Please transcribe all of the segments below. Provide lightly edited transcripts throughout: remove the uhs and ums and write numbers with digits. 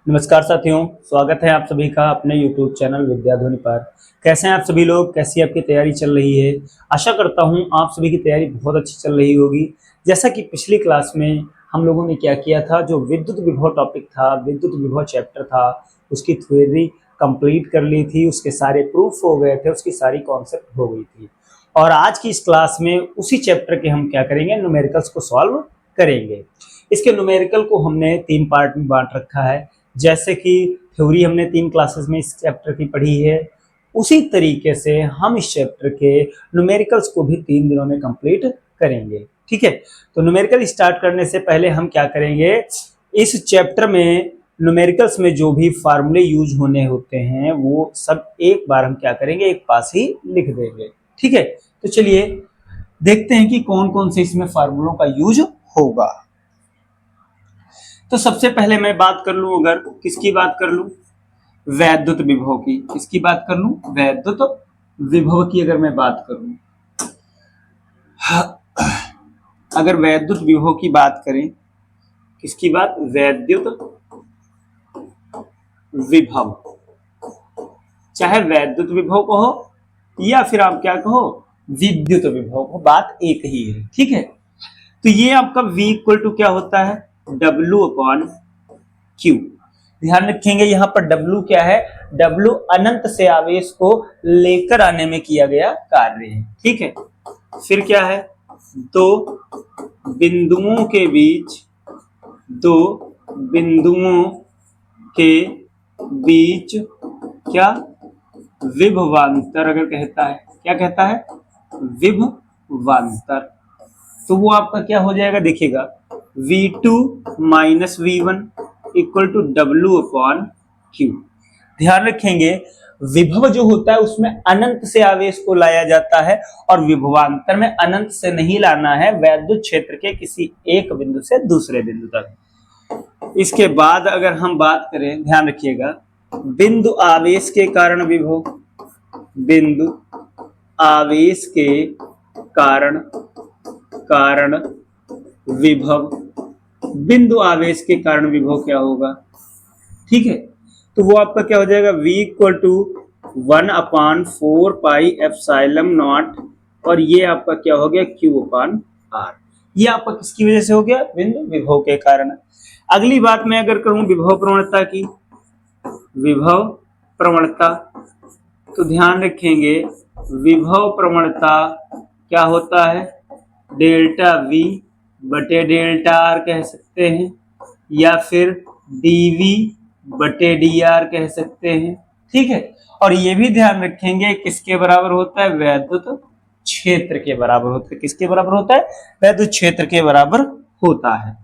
नमस्कार साथियों, स्वागत है आप सभी का अपने YouTube चैनल विद्याध्वनि पर। कैसे हैं आप सभी लोग? कैसी आपकी तैयारी चल रही है? आशा करता हूं आप सभी की तैयारी बहुत अच्छी चल रही होगी। जैसा कि पिछली क्लास में हम लोगों ने क्या किया था, जो विद्युत विभव टॉपिक था, विद्युत विभव चैप्टर था, उसकी थ्योरी कंप्लीट कर ली थी, उसके सारे प्रूफ हो गए थे, उसकी सारी कॉन्सेप्ट हो गई थी। और आज की इस क्लास में उसी चैप्टर के हम क्या करेंगे, न्यूमेरिकल्स को सॉल्व करेंगे। इसके न्यूमेरिकल को हमने 3 पार्ट में बांट रखा है। जैसे कि थ्योरी हमने 3 क्लासेस में इस चैप्टर की पढ़ी है, उसी तरीके से हम इस चैप्टर के न्यूमेरिकल्स को भी 3 दिनों में कंप्लीट करेंगे। ठीक है, तो न्यूमेरिकल स्टार्ट करने से पहले हम क्या करेंगे, इस चैप्टर में न्यूमेरिकल्स में जो भी फार्मूले यूज होने होते हैं वो सब एक बार हम क्या करेंगे, एक पास ही लिख देंगे। ठीक है, तो चलिए देखते हैं कि कौन कौन से इसमें फार्मूलों का यूज होगा। तो सबसे पहले मैं बात कर लूं, अगर किसकी बात कर लूं, वैद्युत विभव की। किसकी बात कर लूं? वैद्युत विभव की अगर मैं बात करूं, अगर वैद्युत विभव की बात करें, किसकी बात? वैद्युत विभव। चाहे वैद्युत विभव कहो या फिर आप क्या कहो, विद्युत विभव को, बात एक ही है। ठीक है, तो ये आपका V इक्वल टू क्या होता है, W अपॉन Q। ध्यान रखेंगे यहाँ पर W क्या है, W अनंत से आवेश को लेकर आने में किया गया कार्य है। ठीक है, फिर क्या है, दो बिंदुओं के बीच, दो बिंदुओं के बीच क्या, विभवांतर अगर कहता है, क्या कहता है, विभवांतर। तो वो आपका क्या हो जाएगा, देखिएगा, V2 minus V1 equal to W upon Q। ध्यान रखेंगे, विभव जो होता है उसमें अनंत से आवेश को लाया जाता है और विभवांतर में अनंत से नहीं लाना है, वैद्युत क्षेत्र के किसी एक बिंदु से दूसरे बिंदु तक। इसके बाद अगर हम बात करें, ध्यान रखिएगा, बिंदु आवेश के कारण विभव, बिंदु आवेश के कारण विभव, बिंदु आवेश के कारण विभव क्या होगा। ठीक है, तो वो आपका क्या हो जाएगा, V इक्वल टू 1/4πε0, और ये आपका क्या हो गया, Q अपॉन R। ये आपका किसकी वजह से हो गया, बिंदु विभव के कारण। अगली बात मैं अगर करूं विभव प्रवणता की, विभव प्रवणता, तो ध्यान रखेंगे विभव प्रवणता क्या होता है, डेल्टा V बटे डेल्टा R कह सकते हैं, या फिर dV बटे dr कह सकते हैं। ठीक है, और ये भी ध्यान रखेंगे किसके बराबर होता है, वैद्युत क्षेत्र के बराबर होता है। किसके बराबर होता है, वैद्युत क्षेत्र के बराबर होता है।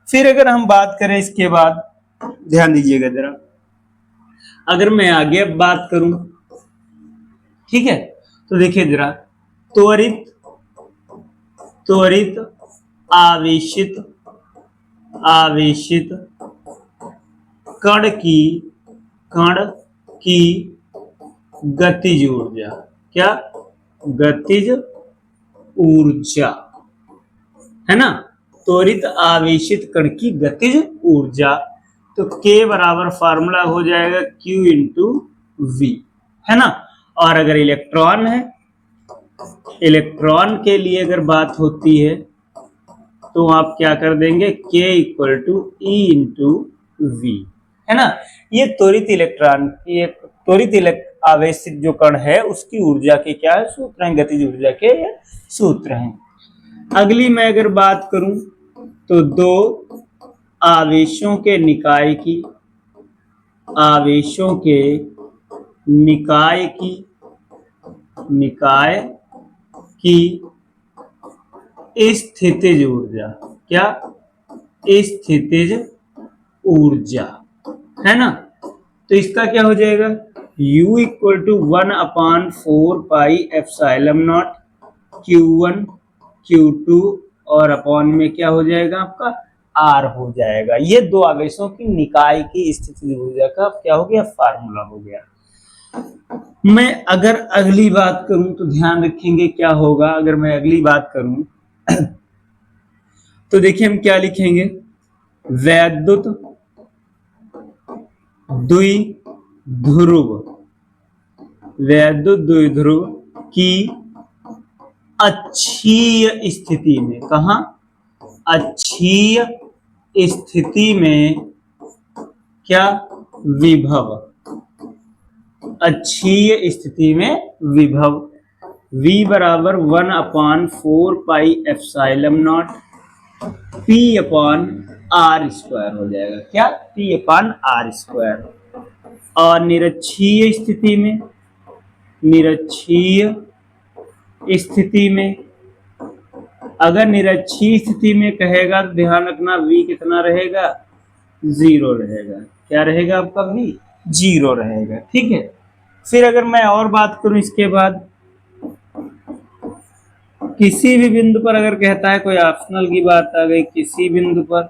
फिर अगर हम बात करें इसके बाद, ध्यान दीजिएगा जरा, अगर मैं आगे अब बात करूं, ठीक है, तो देखिए जरा, त्वरित त्वरित आवेशित आवेशित कण की गतिज ऊर्जा, क्या, गतिज ऊर्जा है ना, त्वरित आवेशित कण की गतिज ऊर्जा। तो K बराबर फार्मूला हो जाएगा Q इंटू V, है ना। और अगर इलेक्ट्रॉन है, इलेक्ट्रॉन के लिए अगर बात होती है तो आप क्या कर देंगे, K equal to E into V, है ना। ये त्वरित इलेक्ट्रॉन, ये त्वरित आवेशित जो कण है उसकी ऊर्जा के क्या है, सूत्र हैं, गतिज ऊर्जा के सूत्र हैं। अगली मैं अगर बात करूं तो दो आवेशों के निकाय की, आवेशों के निकाय की स्थितिज ऊर्जा, क्या, स्थितिज ऊर्जा, है ना। तो इसका क्या हो जाएगा, U equal to 1/4πε0 Q1 Q2 और अपॉन में क्या हो जाएगा आपका R हो जाएगा। ये दो आवेशों की निकाय की स्थितिज ऊर्जा का क्या हो गया, फार्मूला हो गया। मैं अगर अगली बात करूं तो ध्यान रखेंगे क्या होगा, अगर मैं अगली बात करूं तो देखिए हम क्या लिखेंगे, वैद्युत द्विध्रुव, वैद्युत द्विध्रुव की अक्षीय स्थिति में, कहां? अक्षीय स्थिति में क्या? विभव। अक्षीय स्थिति में विभव V बराबर 1/4πε0 P/r² हो जाएगा। क्या? P/r²। और निरक्षीय स्थिति में, निरक्षीय स्थिति में, अगर निरक्षीय स्थिति में कहेगा तो ध्यान रखना V कितना रहेगा? 0 रहेगा। क्या रहेगा आपका? V 0 रहेगा। ठीक है। फिर अगर मैं और बात करूं इसके बाद, किसी भी बिंदु पर अगर कहता है, कोई ऑप्शनल की बात आ गई, किसी बिंदु पर,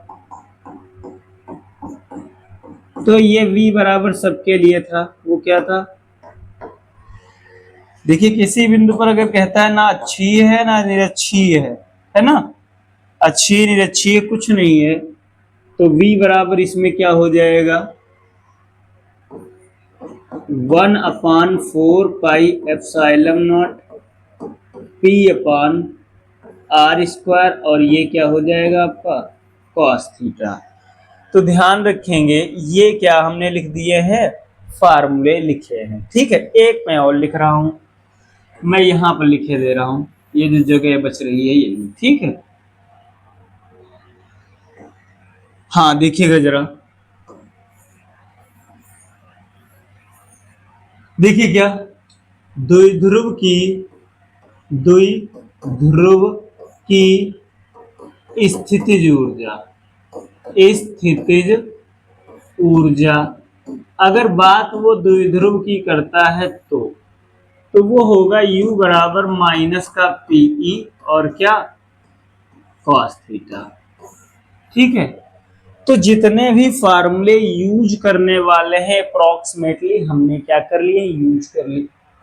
तो ये V बराबर सबके लिए था। वो क्या था? देखिए, किसी बिंदु पर अगर कहता है ना अक्षीय है ना निरक्षीय है ना, अक्षीय निरक्षीय कुछ नहीं है, तो V बराबर इसमें क्या हो जाएगा? 1/4πε0 P/r², और ये क्या हो जाएगा आपका? cos theta. तो ध्यान रखेंगे, ये क्या हमने लिख दिए हैं? फार्मूले लिखे हैं। ठीक है। एक मैं और लिख रहा हूं, मैं यहां पर लिखे दे रहा हूं, ये जो जगह बच रही है यही। ठीक है। हाँ, देखिएगा जरा, देखिए क्या? द्विध्रुव की स्थितिज ऊर्जा, स्थितिज ऊर्जा, अगर बात वो द्विध्रुव की करता है तो वो होगा U बराबर माइनस का PE और क्या? cos theta. ठीक है। तो जितने भी फार्मूले यूज करने वाले हैं अप्रोक्सीमेटली हमने क्या कर लिए? यूज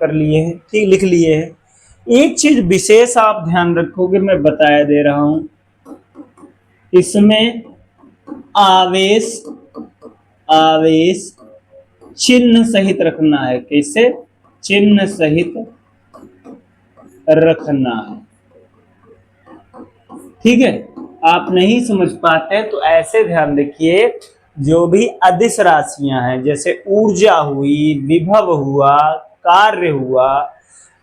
कर लिए हैं। ठीक, लिख लिए हैं। एक चीज विशेष आप ध्यान रखोगे, मैं बताया दे रहा हूं, इसमें आवेश चिन्ह सहित रखना है। कैसे? चिन्ह सहित रखना है। ठीक है। आप नहीं समझ पाते तो ऐसे ध्यान रखिए, जो भी अदिश राशियां हैं, जैसे ऊर्जा हुई, विभव हुआ, कार्य हुआ,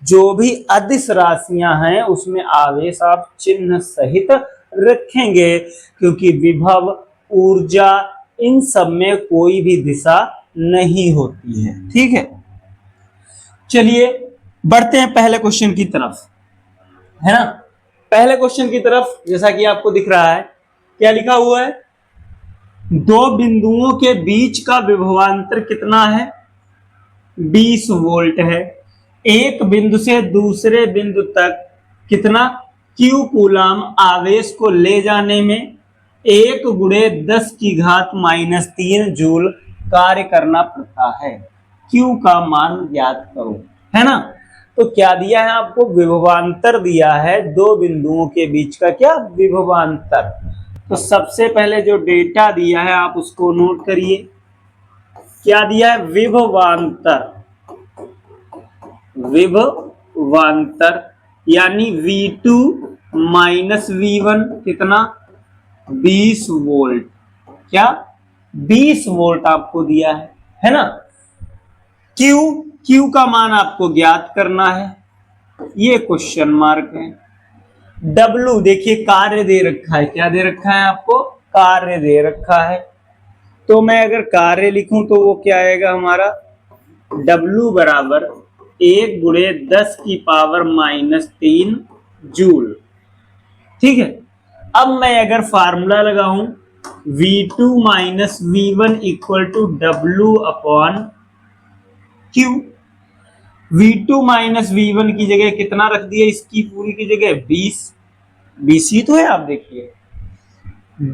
जो भी अदिश राशियां हैं उसमें आवेश आप चिन्ह सहित रखेंगे, क्योंकि विभव, ऊर्जा, इन सब में कोई भी दिशा नहीं होती है। ठीक है। चलिए बढ़ते हैं पहले क्वेश्चन की तरफ, है ना। पहले क्वेश्चन की तरफ, जैसा कि आपको दिख रहा है, क्या लिखा हुआ है? दो बिंदुओं के बीच का विभवांतर कितना है? 20 वोल्ट है। एक बिंदु से दूसरे बिंदु तक कितना Q कूलम आवेश को ले जाने में 1 × 10⁻³ जूल कार्य करना पड़ता है। Q का मान ज्ञात करो, है ना। तो क्या दिया है आपको? विभवांतर दिया है, दो बिंदुओं के बीच का क्या? विभवांतर। तो सबसे पहले जो डेटा दिया है आप उसको नोट करिए। क्या दिया है? विभवांतर। विभवांतर यानी V2 - V1 कितना? 20 वोल्ट। क्या? 20 वोल्ट आपको दिया है ना। Q का मान आपको ज्ञात करना है, ये क्वेश्चन मार्क है। W देखिए कार्य दे रखा है। क्या दे रखा है आपको? कार्य दे रखा है। तो मैं अगर कार्य लिखूं तो वो क्या आएगा हमारा? W बराबर 1 × 10⁻³ जूल। ठीक है। अब मैं अगर फार्मूला लगाऊं, V2 - V1 = W/Q। V2 - V1 की जगह कितना रख दिया? इसकी पूरी की जगह 20 ही तो है। आप देखिए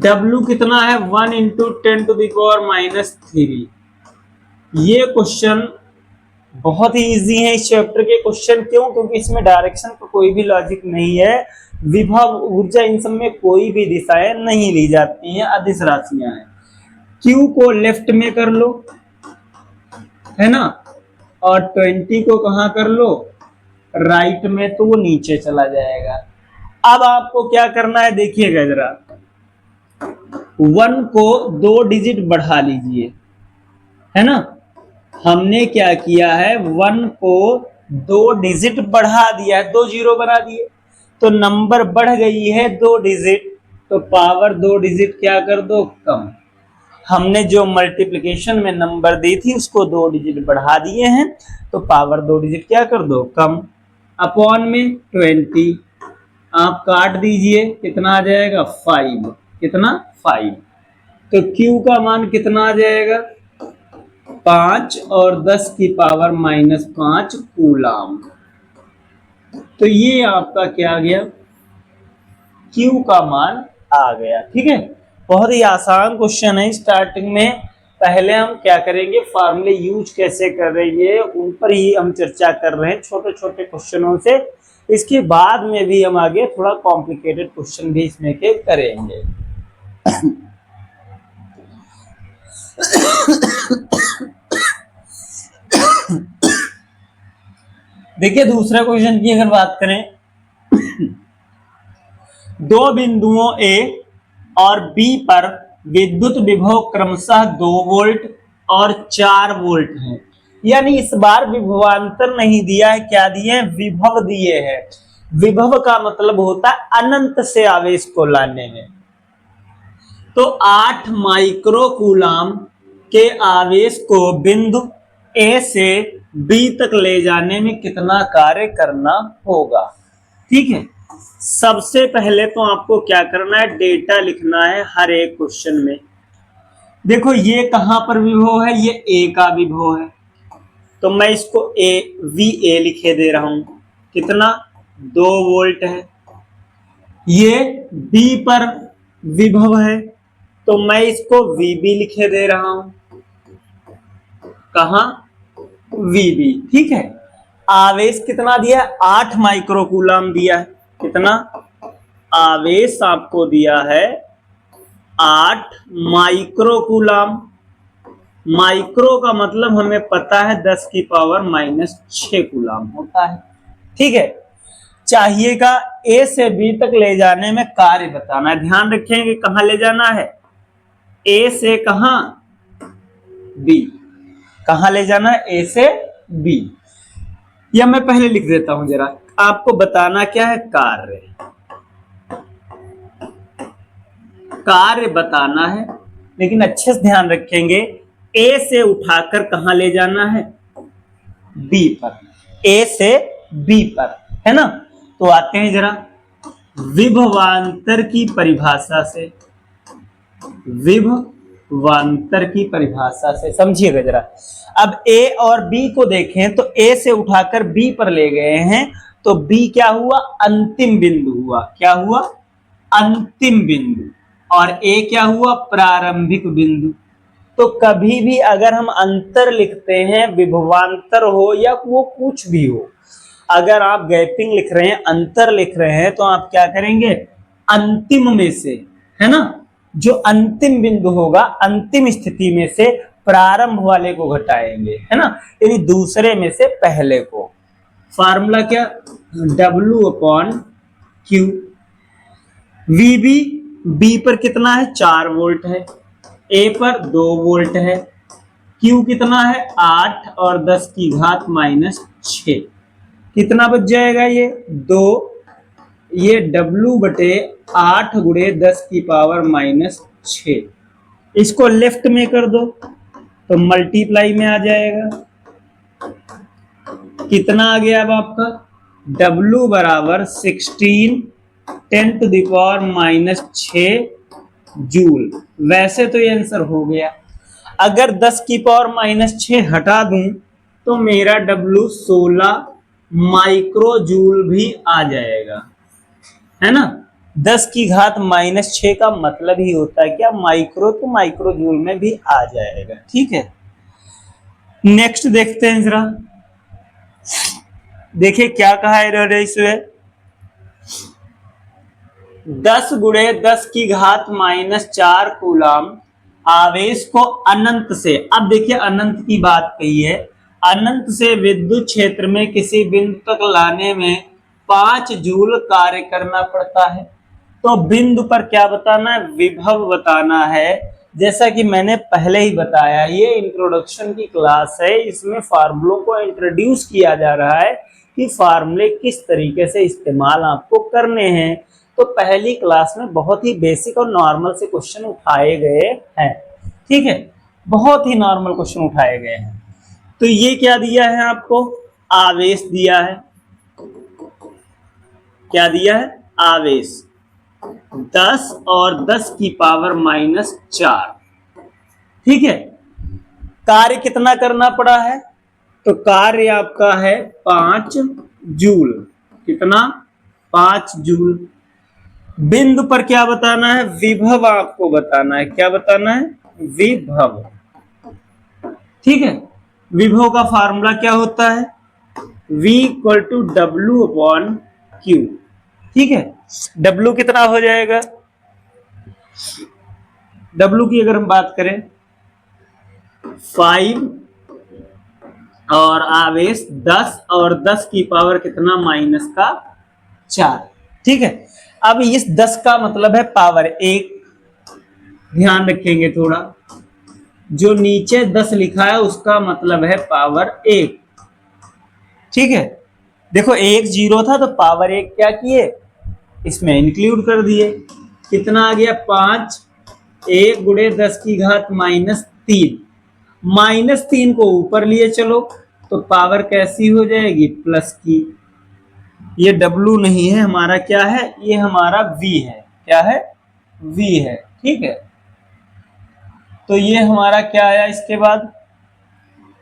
W कितना है? 1 × 10⁻³ ये क्वेश्चन बहुत ही इजी है इस चैप्टर के क्वेश्चन। क्यों? क्योंकि इसमें डायरेक्शन का कोई भी लॉजिक नहीं है, विभव, ऊर्जा, इन सब में कोई भी दिशाएं नहीं ली जाती हैं, अदिश राशियां हैं। Q को लेफ्ट में कर लो, है ना, और 20 को कहाँ कर लो, राइट में, तो वो नीचे चला जाएगा। अब आपको क्या करना है, देखिएगा जरा, 1 को 2 डिजिट बढ़ा लीजिए, है ना। हमने क्या किया है, 1 को 2 डिजिट बढ़ा दिया है, 2 जीरो बना दिए, तो नंबर बढ़ गई है 2 डिजिट, तो पावर 2 डिजिट क्या कर दो, कम। हमने जो मल्टीप्लिकेशन में नंबर दी थी उसको 2 डिजिट बढ़ा दिए हैं, तो पावर 2 डिजिट क्या कर दो, कम। अपॉन में 20, आप काट दीजिए, कितना आ जाएगा, 5, कितना, 5। तो Q का मान कितना आ जाएगा, 5 और 10 की पावर -5 कूलाम। तो ये आपका क्या आ गया, Q का मान आ गया। ठीक है, बहुत ही आसान क्वेश्चन है। स्टार्टिंग में पहले हम क्या करेंगे, फार्मूले यूज कैसे करेंगे उन पर ही हम चर्चा कर रहे हैं, छोटे छोटे क्वेश्चनों से। इसके बाद में भी हम आगे थोड़ा कॉम्प्लिकेटेड क्वेश्चन भी इसमें के करेंगे। देखिए दूसरा क्वेश्चन की अगर बात करें, दो बिंदुओं ए और बी पर विद्युत विभव क्रमशः 2 वोल्ट और 4 वोल्ट है। यानी इस बार विभवांतर नहीं दिया है, क्या दिए हैं, विभव दिए हैं। विभव का मतलब होता है अनंत से आवेश को लाने में। तो 8 माइक्रो कूलाम के आवेश को बिंदु ए से बी तक ले जाने में कितना कार्य करना होगा। ठीक है, सबसे पहले तो आपको क्या करना है, डेटा लिखना है हर एक क्वेश्चन में। देखो ये कहां पर विभव है, ये ए का विभव है, तो मैं इसको VA लिखे दे रहा हूं, कितना, 2 वोल्ट है। ये बी पर विभव है, तो मैं इसको VB लिखे दे रहा हूं, कहां, VB। ठीक है, आवेश कितना दिया है, 8 माइक्रो कूलाम दिया है, कितना आवेश आपको दिया है, 8 माइक्रो कूलाम। माइक्रो का मतलब हमें पता है 10 की पावर -6 कूलाम होता है। ठीक है, चाहिएगा ए से बी तक ले जाने में कार्य बताना है। ध्यान रखेंगे कहां ले जाना है, ए से कहां, बी, कहां ले जाना है, ए से बी। या मैं पहले लिख देता हूं जरा, आपको बताना क्या है, कार्य, कार्य बताना है। लेकिन अच्छे से ध्यान रखेंगे, ए से उठाकर कहां ले जाना है, बी पर, ए से बी पर, है ना। तो आते हैं जरा विभवांतर की परिभाषा से, विभवांतर की परिभाषा से समझिएगा जरा। अब ए और बी को देखें तो ए से उठाकर बी पर ले गए हैं, तो बी क्या हुआ, अंतिम बिंदु हुआ, क्या हुआ, अंतिम बिंदु, और ए क्या हुआ, प्रारंभिक बिंदु। तो कभी भी अगर हम अंतर लिखते हैं, विभवांतर हो या वो कुछ भी हो, अगर आप गैपिंग लिख रहे हैं, अंतर लिख रहे हैं, तो आप क्या करेंगे, अंतिम में से, है ना, जो अंतिम बिंदु होगा, अंतिम स्थिति में से प्रारंभ वाले को घटाएंगे, है ना, यानी दूसरे में से पहले को। फार्मूला क्या, W/Q। VB बी पर कितना है, 4 वोल्ट है, ए पर 2 वोल्ट है, Q कितना है, 8 और 10 की घात -6, कितना बच जाएगा, ये 2, ये W/8 गुणे 10 की पावर -6। इसको लेफ्ट में कर दो तो मल्टीप्लाई में आ जाएगा, कितना आ गया अब आपका, W बराबर 16 10⁻⁻6 जूल। वैसे तो ये आंसर हो गया, अगर 10 की पावर -6 हटा दूं तो मेरा W 16 माइक्रो जूल भी आ जाएगा, है ना। 10 की घात -6 का मतलब ही होता है क्या, माइक्रो, तो माइक्रो जूल में भी आ जाएगा। ठीक है, नेक्स्ट देखते हैं जरा, देखिए क्या कहा है इसमें, 10 गुणे 10 की घात -4 कूलाम आवेश को अनंत से, अब देखिए अनंत की बात कही है, अनंत से विद्युत क्षेत्र में किसी बिंदु तक लाने में 5 जूल कार्य करना पड़ता है। तो बिंदु पर क्या बताना है, विभव बताना है। जैसा कि मैंने पहले ही बताया, ये इंट्रोडक्शन की क्लास है, इसमें फार्मूलों को इंट्रोड्यूस किया जा रहा है कि फार्मूले किस तरीके से इस्तेमाल आपको करने हैं। तो पहली क्लास में बहुत ही बेसिक और नॉर्मल से क्वेश्चन उठाए गए हैं, ठीक है, बहुत ही नॉर्मल क्वेश्चन उठाए गए हैं। तो ये क्या दिया है आपको, आवेश दिया है, क्या दिया है, आवेश 10 और 10 की पावर -4, ठीक है। कार्य कितना करना पड़ा है, तो कार्य आपका है 5 जूल, कितना, 5 जूल। बिंदु पर क्या बताना है, विभव आपको बताना है, क्या बताना है, विभव, ठीक है। विभव का फार्मूला क्या होता है, V = W/Q, ठीक है। W कितना हो जाएगा, W की अगर हम बात करें 5 और आवेश 10 और 10 की पावर कितना, -4, ठीक है। अब इस 10 का मतलब है पावर 1, ध्यान रखेंगे थोड़ा, जो नीचे 10 लिखा है उसका मतलब है पावर 1, ठीक है। देखो 1 0 था तो पावर 1 क्या किए, इसमें इंक्लूड कर दिए, कितना आ गया, 5, 1 × 10 की घात -3, -3 को ऊपर लिए चलो तो पावर कैसी हो जाएगी, प्लस की। ये W नहीं है हमारा, क्या है, ये हमारा V है, क्या है, V है, ठीक है। तो ये हमारा क्या आया, इसके बाद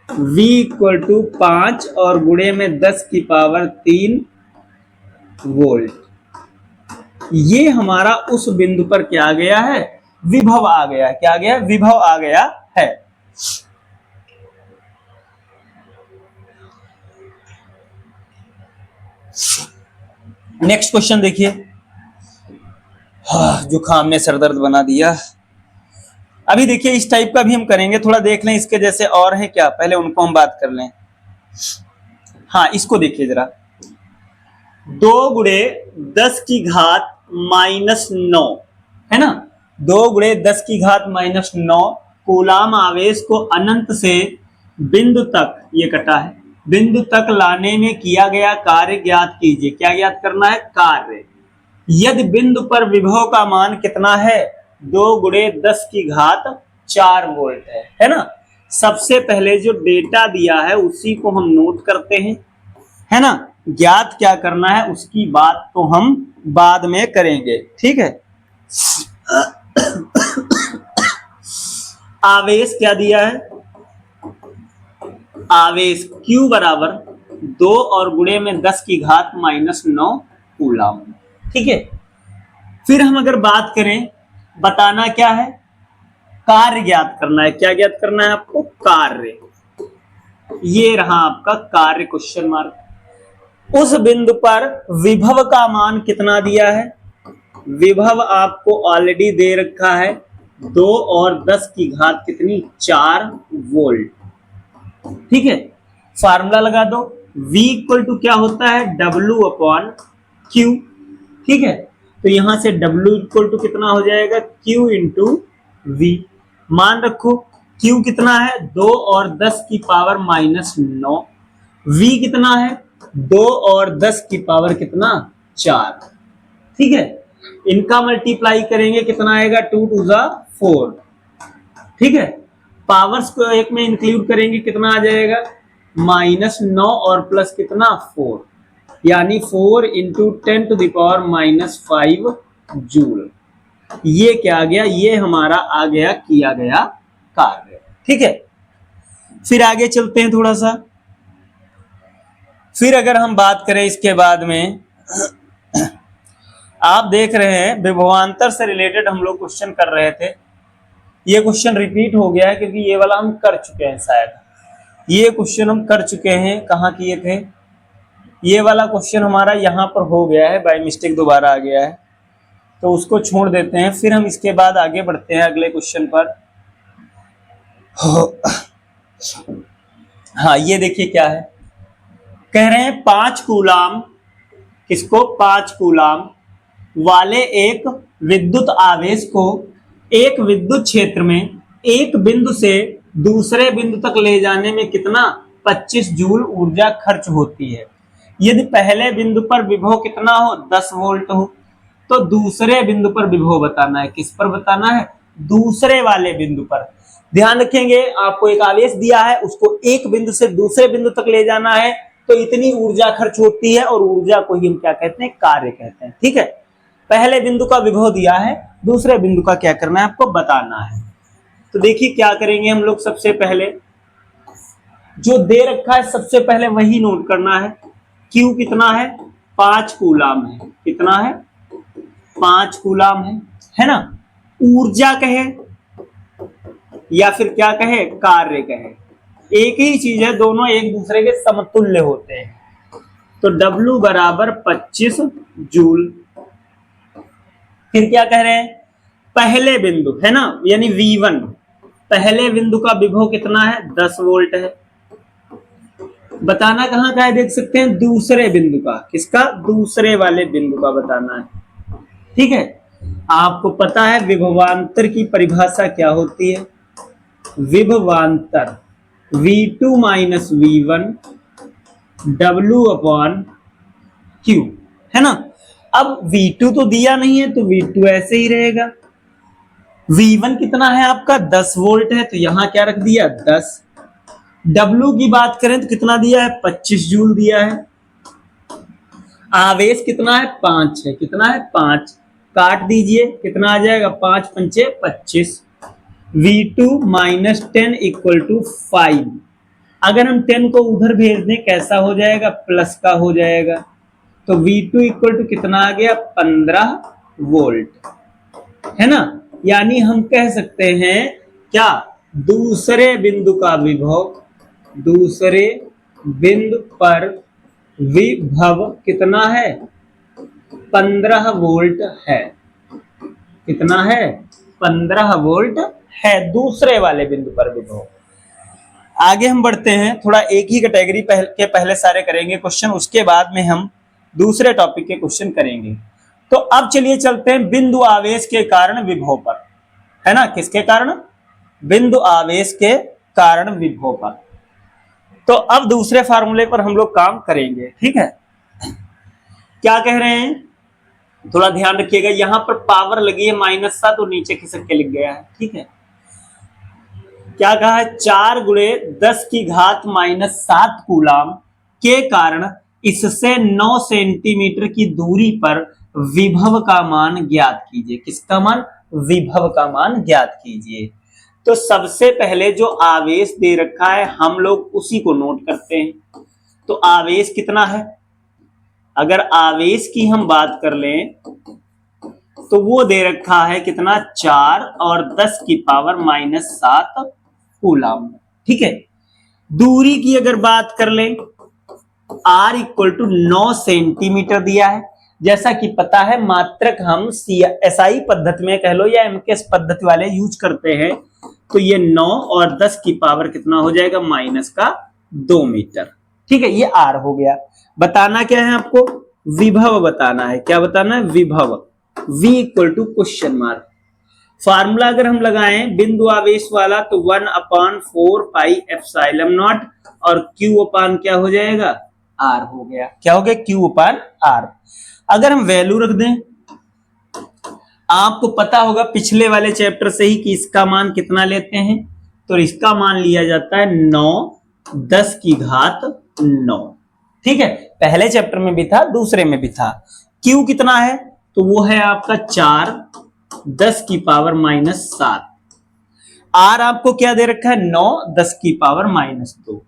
V = 5 और गुणे में 10 की पावर 3 वोल्ट। ये हमारा उस बिंदु पर क्या आ गया है, विभव आ गया, क्या आ गया, विभव आ गया है। नेक्स्ट क्वेश्चन देखिए, जुकाम ने सरदर्द बना दिया। अभी देखिए इस टाइप का भी हम करेंगे, थोड़ा देख लें इसके जैसे और हैं क्या, पहले उनको हम बात कर लें। हाँ, इसको देखिए जरा, 2 × 10 की घात -9 है ना, 2 × 10 की घात -9 कूलाम आवेश को अनंत से बिंदु तक, ये कटा है, बिंदु तक लाने में किया गया कार्य ज्ञात कीजिए। क्या ज्ञात करना है, कार्य। यदि बिंदु पर विभव का मान कितना है, 2 × 10 की घात 4 वोल्ट है ना। सबसे पहले जो डेटा दिया है उसी को हम नोट करते हैं, है ना। ज्ञात क्या करना है उसकी बात तो हम बाद में करेंगे, ठीक है। आवेश क्या दिया है, आवेश Q बराबर 2 और गुणे में 10 की घात -9 कूलाम, ठीक है। फिर हम अगर बात करें, बताना क्या है, कार्य ज्ञात करना है। क्या ज्ञात करना है आपको, कार्य। ये रहा आपका कार्य क्वेश्चन मार्क। उस बिंदु पर विभव का मान कितना दिया है, विभव आपको ऑलरेडी दे रखा है 2 और 10 की घात कितनी, 4 वोल्ट, ठीक है। फार्मूला लगा दो, V = क्या होता है, W/Q, ठीक है। तो यहां से W = कितना हो जाएगा, Q × V। मान रखो Q कितना है, 2 और 10 की पावर -9, V कितना है, 2 और 10 की पावर कितना, 4, ठीक है। इनका मल्टीप्लाई करेंगे कितना आएगा, 2 × 4, ठीक है। पावर्स को एक में इंक्लूड करेंगे कितना आ जाएगा, -9 और प्लस कितना, 4, यानी 4 × 10⁻⁻5 जूल। ये क्या आ गया, ये हमारा आ गया किया गया कार्य, ठीक है। फिर आगे चलते हैं थोड़ा सा। फिर अगर हम बात करें इसके बाद में, आप देख रहे हैं विभवांतर से रिलेटेड हम लोग क्वेश्चन कर रहे थे। ये क्वेश्चन रिपीट हो गया है क्योंकि ये वाला हम कर चुके हैं, शायद ये क्वेश्चन हम कर चुके हैं, कहाँ किए थे, ये वाला क्वेश्चन हमारा यहाँ पर हो गया है, बाय मिस्टेक दोबारा आ गया है, तो उसको छोड़ देते हैं। फिर हम इसके बाद आगे बढ़ते हैं अगले क्वेश्चन पर। हाँ ये देखिए क्या है, कह रहे हैं 5 कूलाम, किसको 5 कूलाम वाले एक विद्युत आवेश को एक विद्युत क्षेत्र में एक बिंदु से दूसरे बिंदु तक ले जाने में कितना 25 जूल ऊर्जा खर्च होती है। यदि पहले बिंदु पर विभव कितना हो 10 वोल्ट हो, तो दूसरे बिंदु पर विभव बताना है। किस पर बताना है? दूसरे वाले बिंदु पर। ध्यान रखेंगे, आपको एक आवेश दिया है, उसको एक बिंदु से दूसरे बिंदु तक ले जाना है, तो इतनी ऊर्जा खर्च होती है, और ऊर्जा को ही हम क्या कहते हैं? कार्य कहते हैं। ठीक है, पहले बिंदु का विभव दिया है, दूसरे बिंदु का क्या करना है? आपको बताना है। तो देखिए क्या करेंगे हम लोग, सबसे पहले जो दे रखा है सबसे पहले वही नोट करना है। Q कितना है? 5 कूलाम है। कितना है? 5 कूलाम है ना। ऊर्जा कहे या फिर क्या कहे? कार्य कहे, एक ही चीज है, दोनों एक दूसरे के समतुल्य होते हैं। तो W बराबर 25 जूल। फिर क्या कह रहे हैं? पहले बिंदु है ना, यानी V1, पहले बिंदु का विभव कितना है? 10 वोल्ट है। बताना कहां का है? देख सकते हैं, दूसरे बिंदु का। किसका? दूसरे वाले बिंदु का बताना है। ठीक है, आपको पता है विभवांतर की परिभाषा क्या होती है? विभवांतर V2 minus V1 W upon Q, है ना। अब V2 तो दिया नहीं है, तो V2 ऐसे ही रहेगा। V1 कितना है आपका? 10 वोल्ट है, तो यहां क्या रख दिया? 10। W की बात करें तो कितना दिया है? 25 जूल दिया है। आवेश कितना है? 5 है। कितना है? 5। काट दीजिए, कितना आ जाएगा? 5 पंचे 25। V2 minus 10 equal to 5। अगर हम 10 को उधर भेज दें कैसा हो जाएगा? प्लस का हो जाएगा। तो V2 इक्वल टू कितना आ गया? 15 वोल्ट, है ना। यानी हम कह सकते हैं क्या? दूसरे बिंदु का विभव, दूसरे बिंदु पर विभव कितना है? 15 वोल्ट है। कितना है? 15 वोल्ट है, दूसरे वाले बिंदु पर विभव। आगे हम बढ़ते हैं, थोड़ा एक ही कैटेगरी के पहले सारे करेंगे क्वेश्चन, उसके बाद में हम दूसरे टॉपिक के क्वेश्चन करेंगे। तो अब चलिए चलते हैं बिंदु आवेश के कारण विभव पर, है ना। किसके कारण? बिंदु आवेश के कारण विभव पर। तो अब दूसरे फार्मूले पर हम लोग काम करेंगे। ठीक है, क्या कह रहे हैं? थोड़ा ध्यान रखिएगा, यहां पर पावर लगी है -7, तो नीचे खिसक के लिख गया है। ठीक है, क्या कहा है? 4 गुणे 10 की घात -7 कूलाम के कारण इससे 9 सेंटीमीटर की दूरी पर विभव का मान ज्ञात कीजिए। किसका मान? विभव का मान ज्ञात कीजिए। तो सबसे पहले जो आवेश दे रखा है हम लोग उसी को नोट करते हैं। तो आवेश कितना है? अगर आवेश की हम बात कर लें तो वो दे रखा है कितना? 4 और 10 की पावर -7 कूलाम। ठीक है, दूरी की अगर बात कर लें, R इक्वल टू 9 सेंटीमीटर दिया है। जैसा कि पता है मात्रक हम SI पद्धति में कह लो या MKS पद्धति वाले यूज करते हैं, तो ये 9 और 10 की पावर कितना हो जाएगा? -2 मीटर। ठीक है, ये R हो गया। बताना क्या है आपको? विभव बताना है। क्या बताना है? विभव। V equal to question mark. Formula अगर हम लगाएं बिंदु आवेश वाला, तो 1/4 पाई एप्सिलॉन नॉट, और Q अपान क्या हो जाएगा? R हो गया। क्या हो गया? Q अपान R। अगर हम वैल्यू रख दें, आपको पता होगा पिछले वाले चैप्टर से ही कि इसका मान कितना लेते हैं, तो इसका मान लिया जाता है 9 10 की घात 9। ठीक है, पहले चैप्टर में भी था, दूसरे में भी था। Q कितना है? तो वो है आपका 4 10 की पावर -7। R आपको क्या दे रखा है? 9 10 की पावर -2।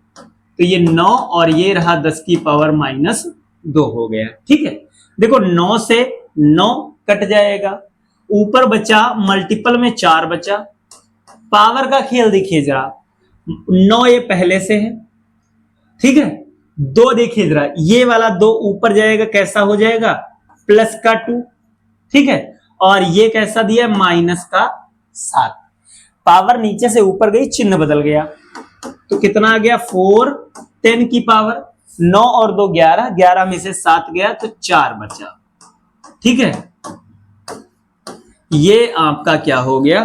तो ये 9 और ये रहा 10 की पावर -2 हो गया। ठीक है, देखो 9 से 9 कट जाएगा, ऊपर बचा मल्टीपल में 4 बचा। पावर का खेल देखिए जरा, 9 ये पहले से है। ठीक है, 2 देखिए जरा, ये वाला 2 ऊपर जाएगा, कैसा हो जाएगा? प्लस का 2। ठीक है, और ये कैसा दिया? -7। पावर नीचे से ऊपर गई, चिन्ह बदल गया, तो कितना आ गया 4 10 की पावर 9 और 2 11, 11 में से 7 गया तो 4 बचा। ठीक है, ये आपका क्या हो गया,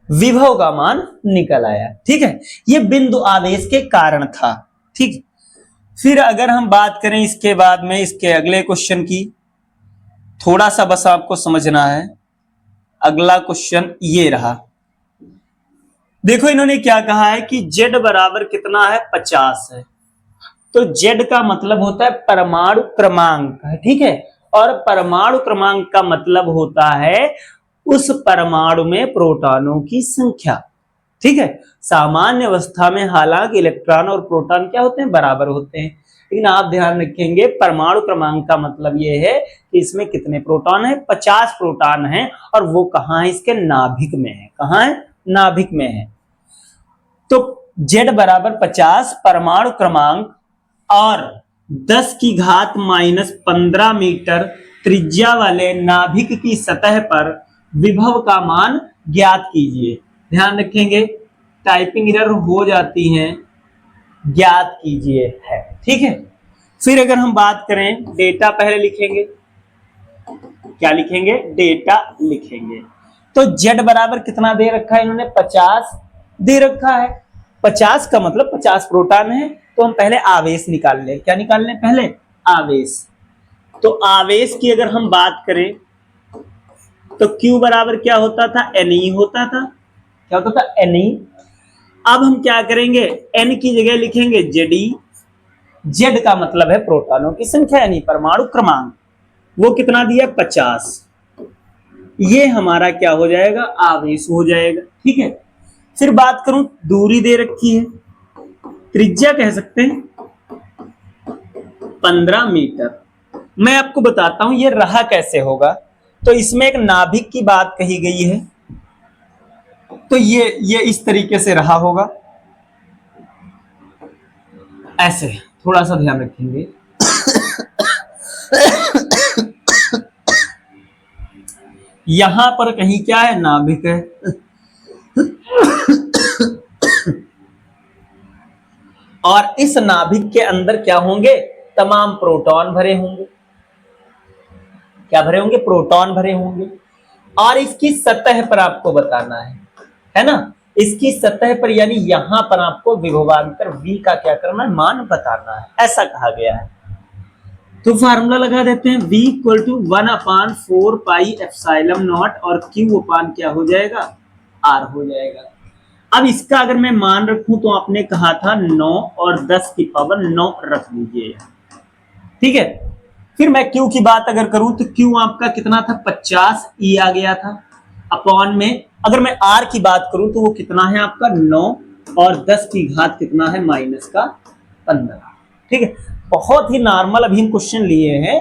विभव का मान निकल आया। ठीक है, ये बिंदु आवेश के कारण था। ठीक, फिर अगर हम बात करें इसके बाद में इसके अगले क्वेश्चन की, थोड़ा सा बस आपको समझना है। अगला क्वेश्चन ये रहा, देखो इन्होंने क्या कहा है कि z बराबर कितना है 50 है, तो z का मतलब होता है परमाणु क्रमांक। ठीक है, और परमाणु क्रमांक का मतलब होता है उस परमाणु में प्रोटॉनों की संख्या। ठीक है, सामान्य अवस्था में हालांकि इलेक्ट्रॉन और प्रोटॉन क्या होते हैं, बराबर होते हैं, लेकिन आप ध्यान रखेंगे परमाणु क्रमांक का मतलब यह है कि इसमें कितने प्रोटॉन है, 50 प्रोटॉन है, और वो कहां है, इसके नाभिक में है। कहां है, नाभिक में है। तो z बराबर 50 परमाणु क्रमांक और 10 की घात -15 मीटर त्रिज्या वाले नाभिक की सतह पर विभव का मान ज्ञात कीजिए। ध्यान रखेंगे टाइपिंग एरर हो जाती है, ज्ञात कीजिए है। ठीक है, फिर अगर हम बात करें डेटा पहले लिखेंगे, क्या लिखेंगे, डेटा लिखेंगे। तो z बराबर कितना दे रखा है इन्होंने, 50 दे रखा है। 50 का मतलब 50 प्रोटॉन है, तो हम पहले आवेश निकाल लें। क्या निकाल लें, पहले आवेश। तो आवेश की अगर हम बात करें तो Q बराबर क्या होता था, Ne होता था। क्या होता था, Ne। अब हम क्या करेंगे, N की जगह लिखेंगे Ze। Z का मतलब है प्रोटॉनों की संख्या यानी परमाणु क्रमांक, वो कितना दिया 50। ये हमारा क्या हो जाएगा, आवेश हो जाएगा। ठीक है, फिर बात करूं दूरी दे रखी है, त्रिज्या कह सकते हैं 15 मीटर। मैं आपको बताता हूं ये रहा कैसे होगा। तो इसमें एक नाभिक की बात कही गई है, तो ये इस तरीके से रहा होगा, ऐसे थोड़ा सा ध्यान रखेंगे। यहां पर कहीं क्या है, नाभिक है, और इस नाभिक के अंदर क्या होंगे, तमाम प्रोटॉन भरे होंगे। क्या भरे होंगे, प्रोटॉन भरे होंगे। और इसकी सतह पर आपको बताना है ना, इसकी सतह पर यानी यहां पर आपको विभवांतर V का क्या करना है, मान बताना है, ऐसा कहा गया है। तो फार्मूला लगा देते हैं, V = 1/4 पाई एप्सिलॉन नॉट, और Q अपान क्या हो जाएगा, R हो जाएगा। अब इसका अगर मैं मान रखूं तो आपने कहा था 9 और 10 की पावर 9 रख लीजिए। ठीक है, फिर मैं Q की बात अगर करूं तो Q आपका कितना था, 50 E आ गया था, अपॉन में अगर मैं R की बात करूं तो वो कितना है आपका 9 और 10 की घात कितना है, -15। ठीक है, बहुत ही नॉर्मल अभी हम क्वेश्चन लिए हैं,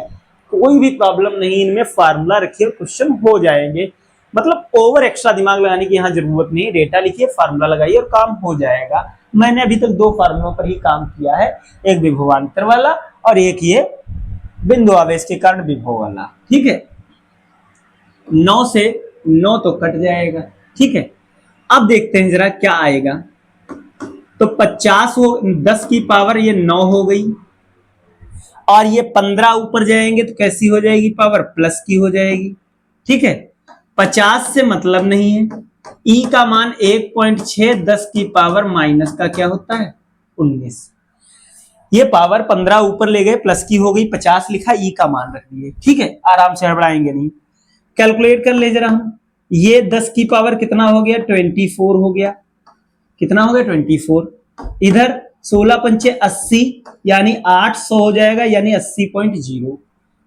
कोई भी प्रॉब्लम नहीं इनमें, फार्मूला रखिए क्वेश्चन हो जाएंगे। मतलब ओवर एक्स्ट्रा दिमाग लगाने की यहाँ जरूरत नहीं, डेटा लिखिए, फार्मूला लगाइए और काम हो जाएगा। मैंने अभी तक 2 फार्मूलों पर ही काम किया है, एक विभवांतर वाला और एक ये बिंदु आवेश के कारण विभव वाला। ठीक है, 9 से 9 तो कट जाएगा। ठीक है, अब देखते हैं जरा क्या आएगा। तो 50 हो, 10 की पावर ये 9 हो गई, और ये 15 ऊपर जाएंगे तो कैसी हो जाएगी, पावर प्लस की हो जाएगी। ठीक है, 50 से मतलब नहीं है, E का मान 1.6, 10 की पावर माइनस का क्या होता है, 19। ये पावर 15 ऊपर ले गए, प्लस की हो गई, 50 लिखा, E का मान रख दिए। ठीक है, आराम से हड़बड़ाएंगे नहीं, कैलकुलेट कर ले जरा हम। ये 10 की पावर कितना हो गया, 24 हो गया। कितना हो गया, 24। इधर 16 पंचे 80 यानी 800 हो जाएगा, यानी 80.0।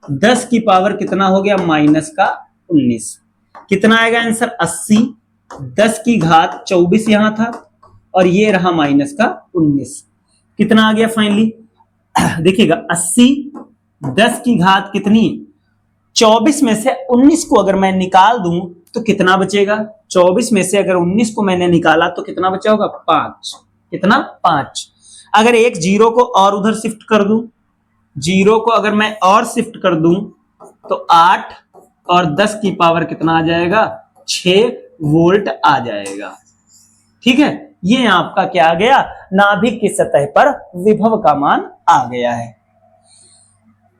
10 की पावर कितना हो गया, माइनस का 19। कितना आएगा आंसर, 80। 10 की घात 24 यहां था, और ये रहा माइनस का 19। कितना आ गया फाइनली, देखिएगा 80, 10 की घात कितनी, 24 में से 19 को अगर मैं निकाल दूं तो कितना बचेगा, 24 में से अगर 19 को मैंने निकाला तो कितना बचा होगा, 5। कितना, 5। अगर एक जीरो को और उधर शिफ्ट कर दूं, जीरो को अगर मैं और शिफ्ट कर दूं तो 8 और 10 की पावर कितना आ जाएगा, 6। वोल्ट आ जाएगा। ठीक है, ये आपका क्या आ गया, नाभिक की सतह पर विभव का मान आ गया है।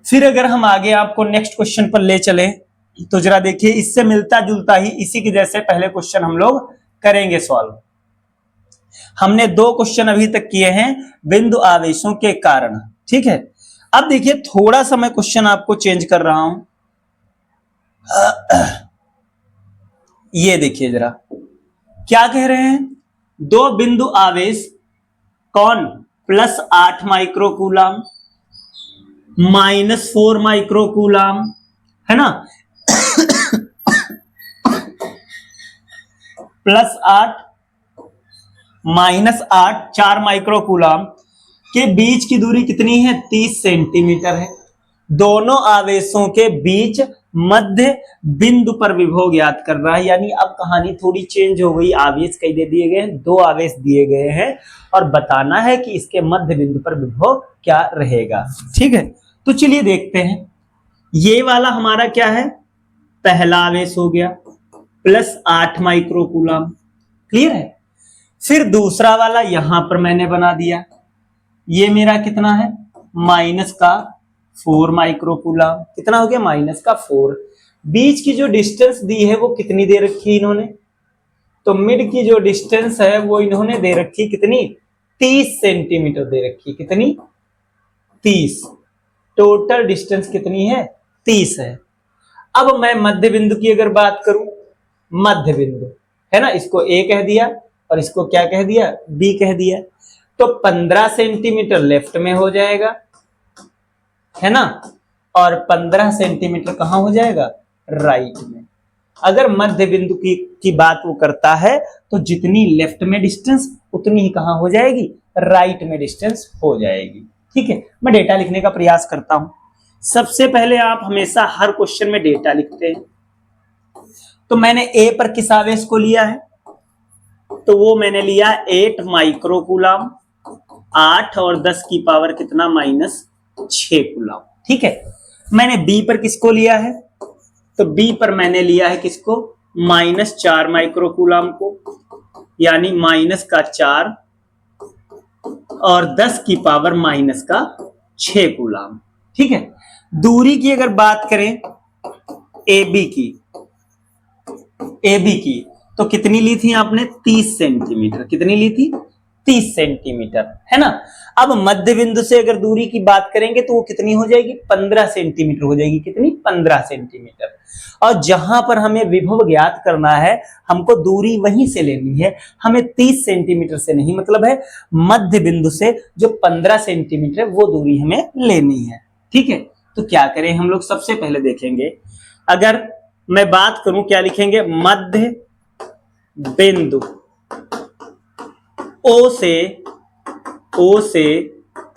फिर अगर हम आगे आपको नेक्स्ट क्वेश्चन पर ले चले तो जरा देखिए, इससे मिलता जुलता ही इसी के जैसे पहले क्वेश्चन हम लोग करेंगे सॉल्व। हमने 2 क्वेश्चन अभी तक किए हैं बिंदु आवेशों के कारण। ठीक है, अब देखिए थोड़ा सा मैं क्वेश्चन आपको चेंज कर रहा हूं। ये देखिए जरा, क्या कह रहे हैं, 2 बिंदु आवेश कौन +8 माइक्रोकूलम -4 माइक्रोकूलम, है ना, +8 -8 4 माइक्रोकूलम के बीच की दूरी कितनी है, 30 सेंटीमीटर है। दोनों आवेशों के बीच मध्य बिंदु पर विभव ज्ञात कर रहा है। यानी अब कहानी थोड़ी चेंज हो गई, आवेश कई दे दिए गए हैं, 2 आवेश दिए गए हैं और बताना है कि इसके मध्य बिंदु पर विभव क्या रहेगा। ठीक है, तो चलिए देखते हैं। ये वाला हमारा क्या है, पहला आवेश हो गया +8 माइक्रोकूलम, क्लियर है। फिर दूसरा वाला यहां पर मैंने बना दिया, ये मेरा कितना है, -4 माइक्रोकूलम। कितना हो गया, -4। बीच की जो डिस्टेंस दी है वो कितनी दे रखी है इन्होंने, तो मिड की जो डिस्टेंस है वो इन्होंने दे रखी कितनी, 30 सेंटीमीटर दे रखी। कितनी, 30। टोटल डिस्टेंस कितनी है, 30 है। अब मैं मध्य बिंदु की अगर बात करूं, मध्य बिंदु है ना, इसको ए कह दिया और इसको क्या कह दिया, बी कह दिया, तो 15 सेंटीमीटर लेफ्ट में हो जाएगा, है ना, और 15 सेंटीमीटर कहां हो जाएगा, राइट में। अगर मध्य बिंदु की बात वो करता है तो जितनी लेफ्ट में डिस्टेंस उतनी ही कहां हो जाएगी, राइट में डिस्टेंस हो जाएगी। ठीक है, मैं डेटा लिखने का प्रयास करता हूं। सबसे पहले आप हमेशा हर क्वेश्चन में डेटा लिखते हैं, तो मैंने ए पर किस आवेश को लिया है, तो वो मैंने लिया 8 माइक्रोकूलम, 8 और 10 की पावर कितना, -6 कूलम। ठीक है, मैंने बी पर किसको लिया है, तो बी पर मैंने लिया है किसको, -4 माइक्रोकूलम को, यानी -4 और 10 की पावर -6 कूलम। ठीक है, दूरी की अगर बात करें AB की तो कितनी ली थी आपने, 30 सेंटीमीटर। कितनी ली थी, 30 सेंटीमीटर, है ना। अब मध्य बिंदु से अगर दूरी की बात करेंगे तो वो कितनी हो जाएगी, 15 सेंटीमीटर हो जाएगी। कितनी, 15 सेंटीमीटर। और जहां पर हमें विभव ज्ञात करना है, हमको दूरी वहीं से लेनी है, हमें 30 सेंटीमीटर से नहीं मतलब है, मध्य बिंदु से जो 15 सेंटीमीटर वो दूरी हमें लेनी है। ठीक है, तो क्या करें हम लोग, सबसे पहले देखेंगे, अगर मैं बात करूं क्या लिखेंगे, मध्य बिंदु ओ से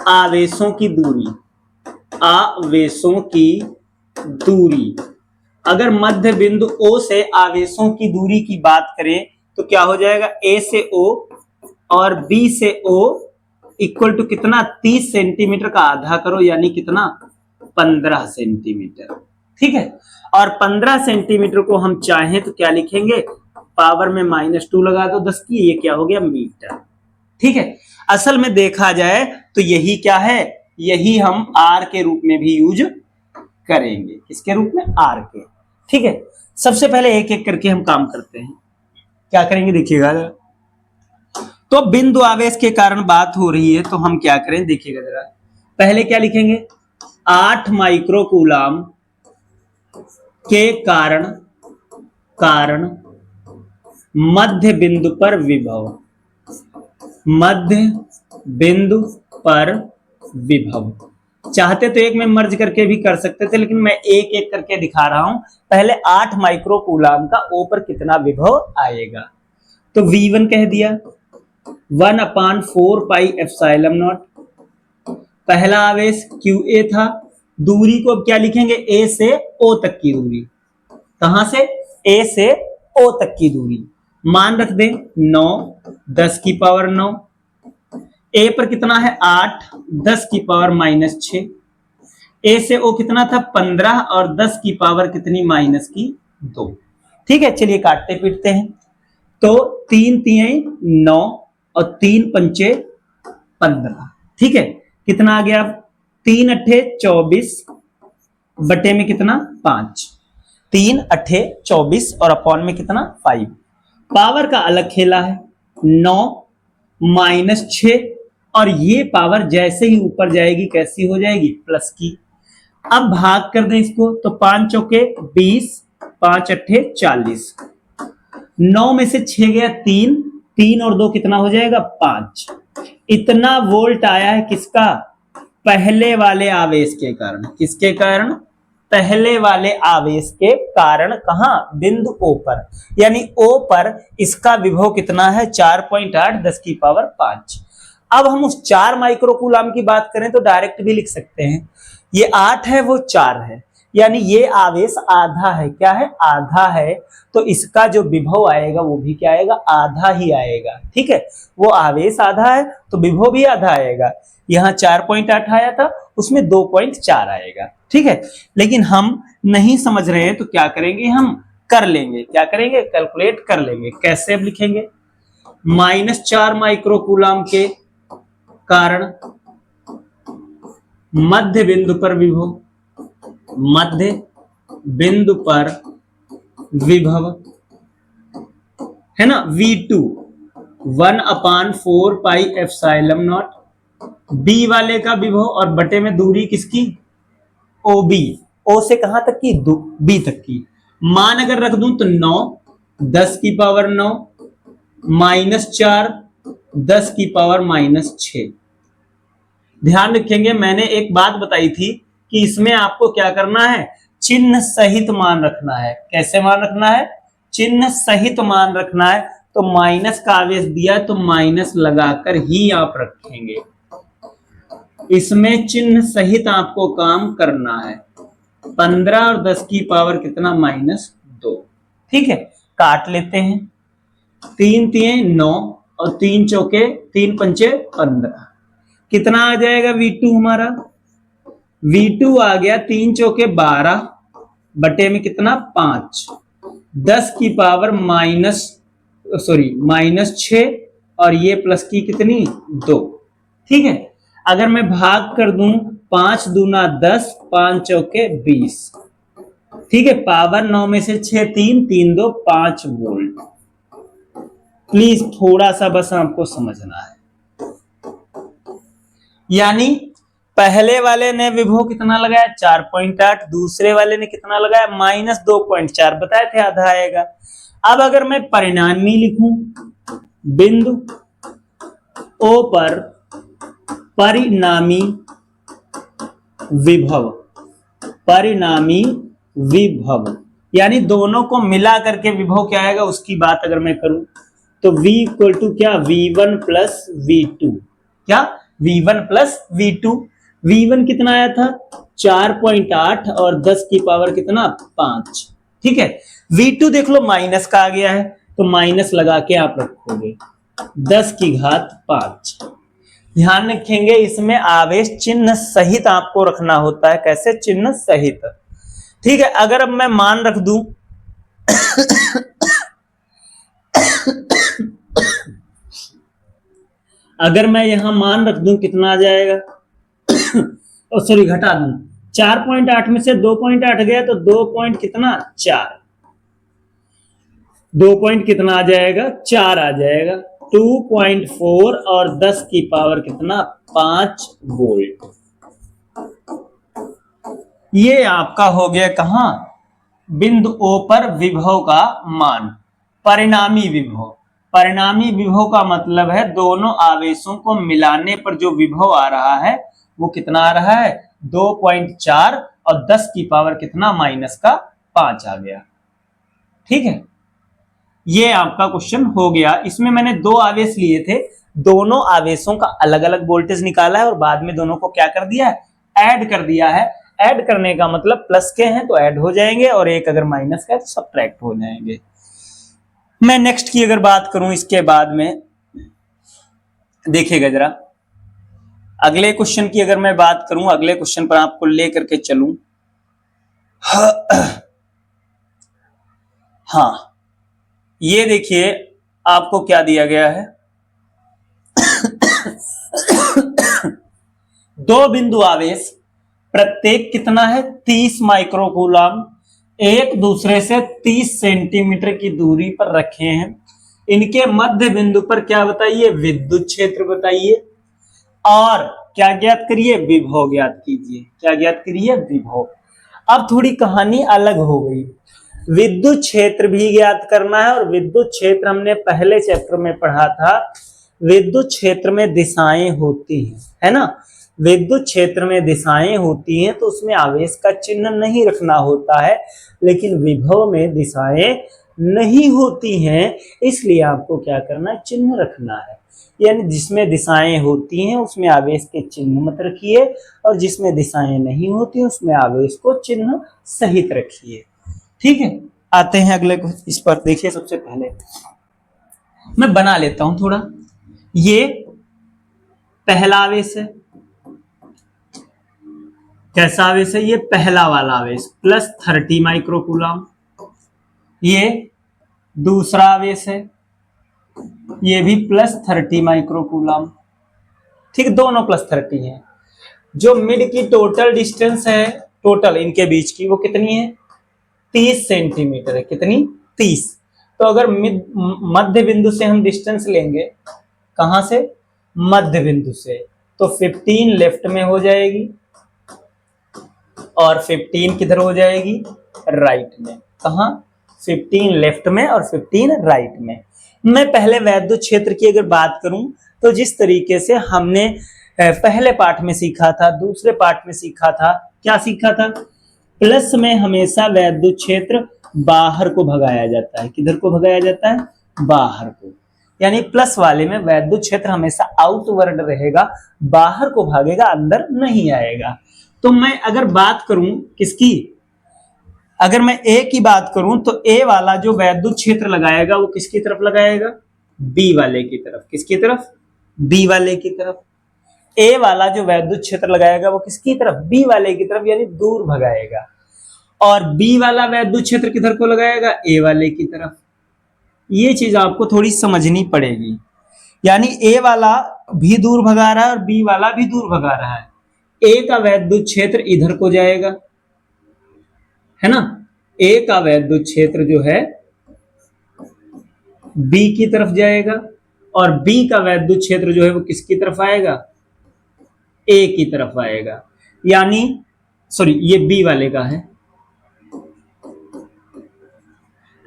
आवेशों की दूरी, अगर मध्य बिंदु O से आवेशों की दूरी की बात करें तो क्या हो जाएगा, A से O और B से O इक्वल टू कितना, 30 सेंटीमीटर का आधा करो, यानी कितना, 15 सेंटीमीटर। ठीक है, और 15 सेंटीमीटर को हम चाहें तो क्या लिखेंगे, पावर में -2 लगा दो 10 की, ये क्या हो गया, मीटर। ठीक है, असल में देखा जाए तो यही क्या है, यही हम R के रूप में भी यूज करेंगे। किसके रूप में, R के। ठीक है, सबसे पहले एक एक करके हम काम करते हैं। क्या करेंगे देखिएगा जरा, तो बिंदु आवेश के कारण बात हो रही है तो हम क्या करें देखिएगा जरा, पहले क्या लिखेंगे, 8 माइक्रोकूलम के कारण मध्य बिंदु पर विभव, चाहते तो एक में मर्ज करके भी कर सकते थे, लेकिन मैं एक एक करके दिखा रहा हूं। पहले 8 माइक्रोकूलम का O पर कितना विभव आएगा, तो V1 कह दिया, 1/4 पाई एप्सिलॉन नॉट। पहला आवेश QA था, दूरी को अब क्या लिखेंगे, A से O तक की दूरी। कहां से, A से O तक की दूरी, मान रख दें 9, 10 की पावर 9। A पर कितना है, 8, 10 की पावर -6। A से O कितना था, 15 और 10 की पावर कितनी, -2। ठीक है, चलिए काटते पीटते हैं। तो 3 3 9 और 3 पंचे 15। ठीक है, कितना आ गया? 3 अट्ठे 24 बटे में कितना? 5। 3 अट्ठे 24 और अपॉन में कितना? 5। पावर का अलग खेला है, 9 माइनस 6, और ये पावर जैसे ही ऊपर जाएगी कैसी हो जाएगी? प्लस की। अब भाग कर दें इसको तो 5 चौके 20, 5 अट्ठे 40, 9 में से 6 गया 3, 3 और 2 कितना हो जाएगा? 5। इतना वोल्ट आया है किसका? पहले वाले आवेश के कारण। किसके कारण? पहले वाले आवेश के कारण। कहां? बिंदु O पर। यानी O पर इसका विभव कितना है? 4.8 10 की पावर 5। अब हम उस 4 माइक्रोकूलम की बात करें तो डायरेक्ट भी लिख सकते हैं। ये 8 है, वो 4 है, यानी ये आवेश आधा है। क्या है? आधा है। तो इसका जो विभव आएगा वो भी क्या आएगा? आधा ही आएगा। ठीक है, वो आवेश आधा है तो विभव भी आधा आएगा। यहाँ 4.8 आया था, उसमें 2.4 आएगा। ठीक है, लेकिन हम नहीं समझ रहे हैं तो क्या करेंगे? हम कर लेंगे। क्या करेंगे? कैलकुलेट कर लेंगे। कैसे अब लिखेंगे? -4 माइक्रोकूलम के कारण मध्य बिंदु पर विभव, मध्य बिंदु पर विभव है ना, V2 1/4 pi epsilon not. B वाले का विभव और बटे में दूरी किसकी? OB। O से कहां तक की? B तक की। मान अगर रख दूं तो 9 10 की पावर 9 -4 10 की पावर -6। ध्यान रखेंगे, मैंने एक बात बताई थी कि इसमें आपको क्या करना है? चिन्ह सहित मान रखना है। कैसे मान रखना है? चिन्ह सहित मान रखना है। तो माइनस का आवेश दिया तो माइनस लगाकर ही आप रखेंगे। इसमें चिन्ह सहित आपको काम करना है। 15 और 10 की पावर कितना? -2। ठीक है, काट लेते हैं। 3 3 9 और 3 चौके 3 पंचे 15। कितना आ जाएगा V2 हमारा? V2 आ गया 3 चौके 12 बटे में कितना? 5। 10 की पावर -6 और ये प्लस की कितनी? 2। ठीक है, अगर मैं भाग कर दूं 5 दूना 10, 5 चौके 20। ठीक है, पावर 9 में से 6 3 3 2 5 वोल्ट। प्लीज थोड़ा सा बस आपको समझना है। यानी पहले वाले ने विभव कितना लगाया? 4.8। दूसरे वाले ने कितना लगाया? -2.4। बताए थे आधा आएगा। अब अगर मैं परिणामी लिखूं, बिंदु O पर परिणामी विभव, परिणामी विभव यानी दोनों को मिला करके विभव क्या आएगा उसकी बात अगर मैं करूं तो V इक्वल टू क्या? V1 plus V2। क्या? V1 plus V2। V1 कितना आया था? 4.8 और 10 की पावर कितना? 5। ठीक है, V2 देख लो माइनस का आ गया है तो माइनस लगा के आप रखोगे 10 की घात 5। ध्यान रखेंगे, इसमें आवेश चिन्ह सहित आपको रखना होता है। कैसे? चिन्ह सहित। ठीक है, अगर अब मैं मान रख दूं अगर मैं यहां मान रख दूं कितना आ जाएगा? सॉरी, घटा दूं। 4.8 में से 2.8 गया तो 2 पॉइंट कितना? 4। 2 पॉइंट कितना आ जाएगा? 4 आ जाएगा। 2.4 और 10 की पावर कितना? 5 वोल्ट। ये आपका हो गया कहां? बिंदु O पर विभव का मान, परिणामी विभव। परिणामी विभव का मतलब है दोनों आवेशों को मिलाने पर जो विभव आ रहा है वो कितना आ रहा है? 2.4 और 10 की पावर कितना? -5 आ गया। ठीक है, ये आपका क्वेश्चन हो गया। इसमें मैंने 2 आवेश लिए थे, दोनों आवेशों का अलग अलग वोल्टेज निकाला है और बाद में दोनों को क्या कर दिया है? ऐड कर दिया है। ऐड करने का मतलब प्लस के हैं तो ऐड हो जाएंगे और एक अगर माइनस का है तो सब्ट्रैक्ट हो जाएंगे। मैं नेक्स्ट की अगर बात करूं इसके बाद में, देखिएगा जरा अगले क्वेश्चन की अगर मैं बात करूं, अगले क्वेश्चन पर आपको लेकर के चलूं। हाँ, ये देखिए आपको क्या दिया गया है, दो बिंदु आवेश, प्रत्येक कितना है 30 माइक्रोकूलम, एक दूसरे से 30 सेंटीमीटर की दूरी पर रखे हैं। इनके मध्य बिंदु पर क्या बताइए, विद्युत क्षेत्र बताइए, और क्या ज्ञात करिए, विभव ज्ञात कीजिए। क्या ज्ञात करिए, विभव। अब थोड़ी कहानी अलग हो गई, विद्युत क्षेत्र भी ज्ञात करना है, और विद्युत क्षेत्र हमने पहले चैप्टर में पढ़ा था, विद्युत क्षेत्र में दिशाएं होती हैं, है ना। विद्युत क्षेत्र में दिशाएं होती हैं तो उसमें आवेश का चिन्ह नहीं रखना होता है, लेकिन विभव में दिशाएं नहीं होती हैं, इसलिए आपको क्या करना है, चिन्ह रखना है। यानी जिसमें दिशाएं होती हैं उसमें आवेश के चिन्ह मत रखिए, और जिसमें दिशाएं नहीं होती उसमें आवेश को चिन्ह सहित रखिए। ठीक है, आते हैं अगले को। इस पर देखिए, सबसे पहले मैं बना लेता हूं थोड़ा। ये पहला आवेश है, कैसा आवेश है, ये पहला वाला आवेश +30 माइक्रोकूलम। ये दूसरा आवेश है, ये भी +30 माइक्रोकूलम। ठीक, दोनों +30 है। जो मिड की टोटल डिस्टेंस है, टोटल इनके बीच की, वो कितनी है, 30 सेंटीमीटर है। कितनी, 30। तो अगर मध्य बिंदु से हम डिस्टेंस लेंगे, कहां से, मध्य बिंदु से, तो 15 लेफ्ट में हो जाएगी और 15 किधर हो जाएगी, राइट में। कहां, 15 लेफ्ट में और 15 राइट में। मैं पहले वैद्युत क्षेत्र की अगर बात करूं तो जिस तरीके से हमने पहले पाठ में सीखा था, दूसरे पाठ में सीखा था, क्या सीखा था, प्लस में हमेशा वैद्युत क्षेत्र बाहर को भगाया जाता है। किधर को भगाया जाता है, बाहर को। यानी प्लस वाले में वैद्युत क्षेत्र हमेशा आउटवर्ड रहेगा, बाहर को भागेगा, अंदर नहीं आएगा। तो मैं अगर बात करूं किसकी, अगर मैं ए की बात करूं तो ए वाला जो वैद्युत क्षेत्र लगाएगा वो किसकी तरफ लगाएगा, बी वाले की तरफ। किसकी तरफ, बी वाले की तरफ। ए वाला जो वैद्युत क्षेत्र लगाएगा वो किसकी तरफ, बी वाले की तरफ, यानी दूर भगाएगा। और बी वाला वैद्युत क्षेत्र किधर को लगाएगा, ए वाले की तरफ। ये चीज आपको थोड़ी समझनी पड़ेगी। यानी ए वाला भी दूर भगा रहा है और बी वाला भी दूर भगा रहा है। ए का वैद्युत क्षेत्र इधर को जाएगा, है ना। ए का वैद्युत क्षेत्र जो है बी की तरफ जाएगा, और बी का वैद्युत क्षेत्र जो है वो किसकी तरफ आएगा, ए की तरफ आएगा। यानी सॉरी, ये बी वाले का है।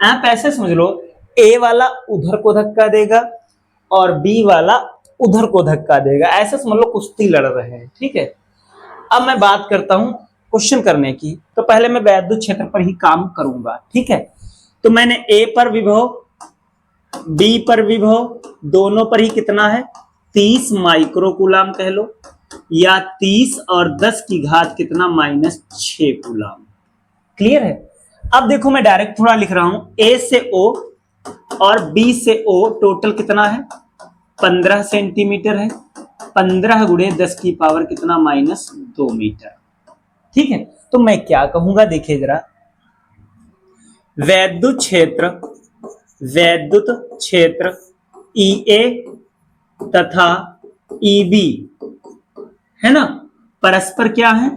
आप ऐसे समझ लो, ए वाला उधर को धक्का देगा और बी वाला उधर को धक्का देगा। ऐसे समझ लो कुश्ती लड़ रहे हैं। ठीक है, अब मैं बात करता हूं क्वेश्चन करने की, तो पहले मैं वैद्युत क्षेत्र पर ही काम करूंगा। ठीक है, तो मैंने ए पर विभव, बी पर विभव, दोनों पर ही कितना है, 30 माइक्रोकूलम कह लो, या 30 और 10 की घात कितना, -6 कूलम। क्लियर है। अब देखो मैं डायरेक्ट थोड़ा लिख रहा हूं, ए से ओ और बी से ओ टोटल कितना है, 15 सेंटीमीटर है। 15 गुणे 10 की पावर कितना, -2 मीटर। ठीक है, तो मैं क्या कहूंगा, देखिए जरा, वैद्युत क्षेत्र ई ए तथा ई बी, है ना, परस्पर क्या है,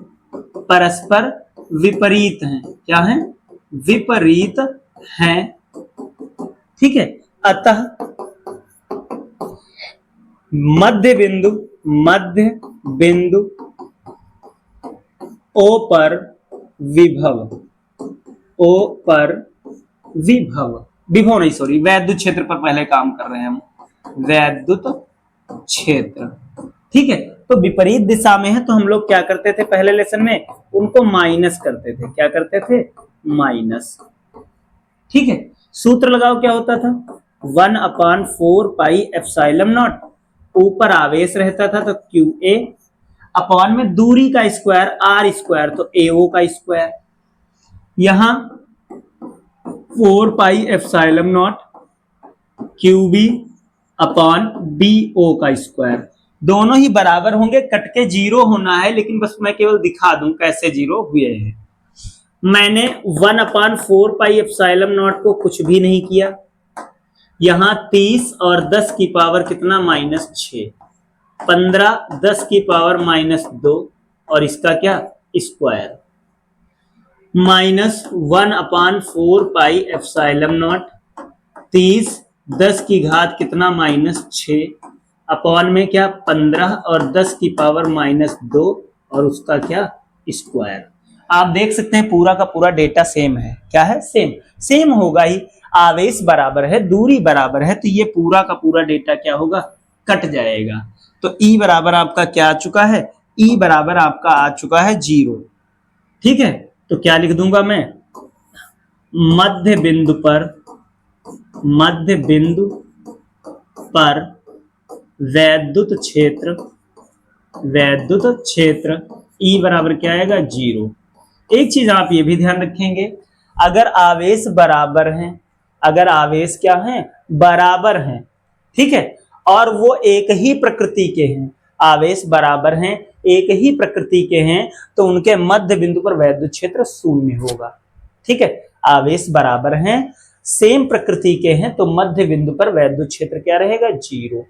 परस्पर विपरीत हैं। क्या है, विपरीत हैं। ठीक है, अतः मध्य बिंदु ओ पर विभव नहीं, सॉरी, वैद्युत क्षेत्र पर पहले काम कर रहे हैं हम, वैद्युत क्षेत्र। ठीक है, तो विपरीत दिशा में है तो हम लोग क्या करते थे पहले लेसन में, उनको माइनस करते थे। क्या करते थे, माइनस। ठीक है, सूत्र लगाओ, क्या होता था, 1/4 पाई एप्सिलॉन नॉट। ऊपर आवेश रहता था तो QA, अपॉन में दूरी का स्क्वायर R स्क्वायर, तो AO का स्क्वायर। यहां 4 पाई epsilon not QB upon BO का स्क्वायर। दोनों ही बराबर होंगे, कट के 0 होना है, लेकिन बस मैं केवल दिखा दूं कैसे 0 हुए हैं। मैंने 1/4 पाई एप्सिलॉन नॉट को कुछ भी नहीं किया, यहाँ 30 और 10 की पावर कितना -6, 15 10 की पावर -2 और इसका क्या स्क्वायर, -1/4 पाई एप्सिलॉन नॉट, 30 10 की घात कितना -6 अपॉन में क्या 15 और 10 की पावर -2 और उसका क्या स्क्वायर। आप देख सकते हैं पूरा का पूरा डेटा सेम है। क्या है? सेम। सेम होगा ही, आवेश बराबर है, दूरी बराबर है, तो ये पूरा का पूरा डेटा क्या होगा? कट जाएगा। तो ई बराबर आपका क्या आ चुका है? ई बराबर आपका आ चुका है 0। ठीक है, तो क्या लिख दूंगा मैं? मध्य बिंदु पर वैद्युत क्षेत्र ई बराबर क्या आएगा? 0। एक चीज आप ये भी ध्यान रखेंगे, अगर आवेश बराबर हैं, अगर आवेश क्या है? बराबर हैं, ठीक है, और वो एक ही प्रकृति के हैं, आवेश बराबर हैं, एक ही प्रकृति के हैं, तो उनके मध्य बिंदु पर वैद्युत क्षेत्र 0 होगा। ठीक है, आवेश बराबर हैं, सेम प्रकृति के हैं, तो मध्य बिंदु पर वैद्युत क्षेत्र क्या रहेगा? 0।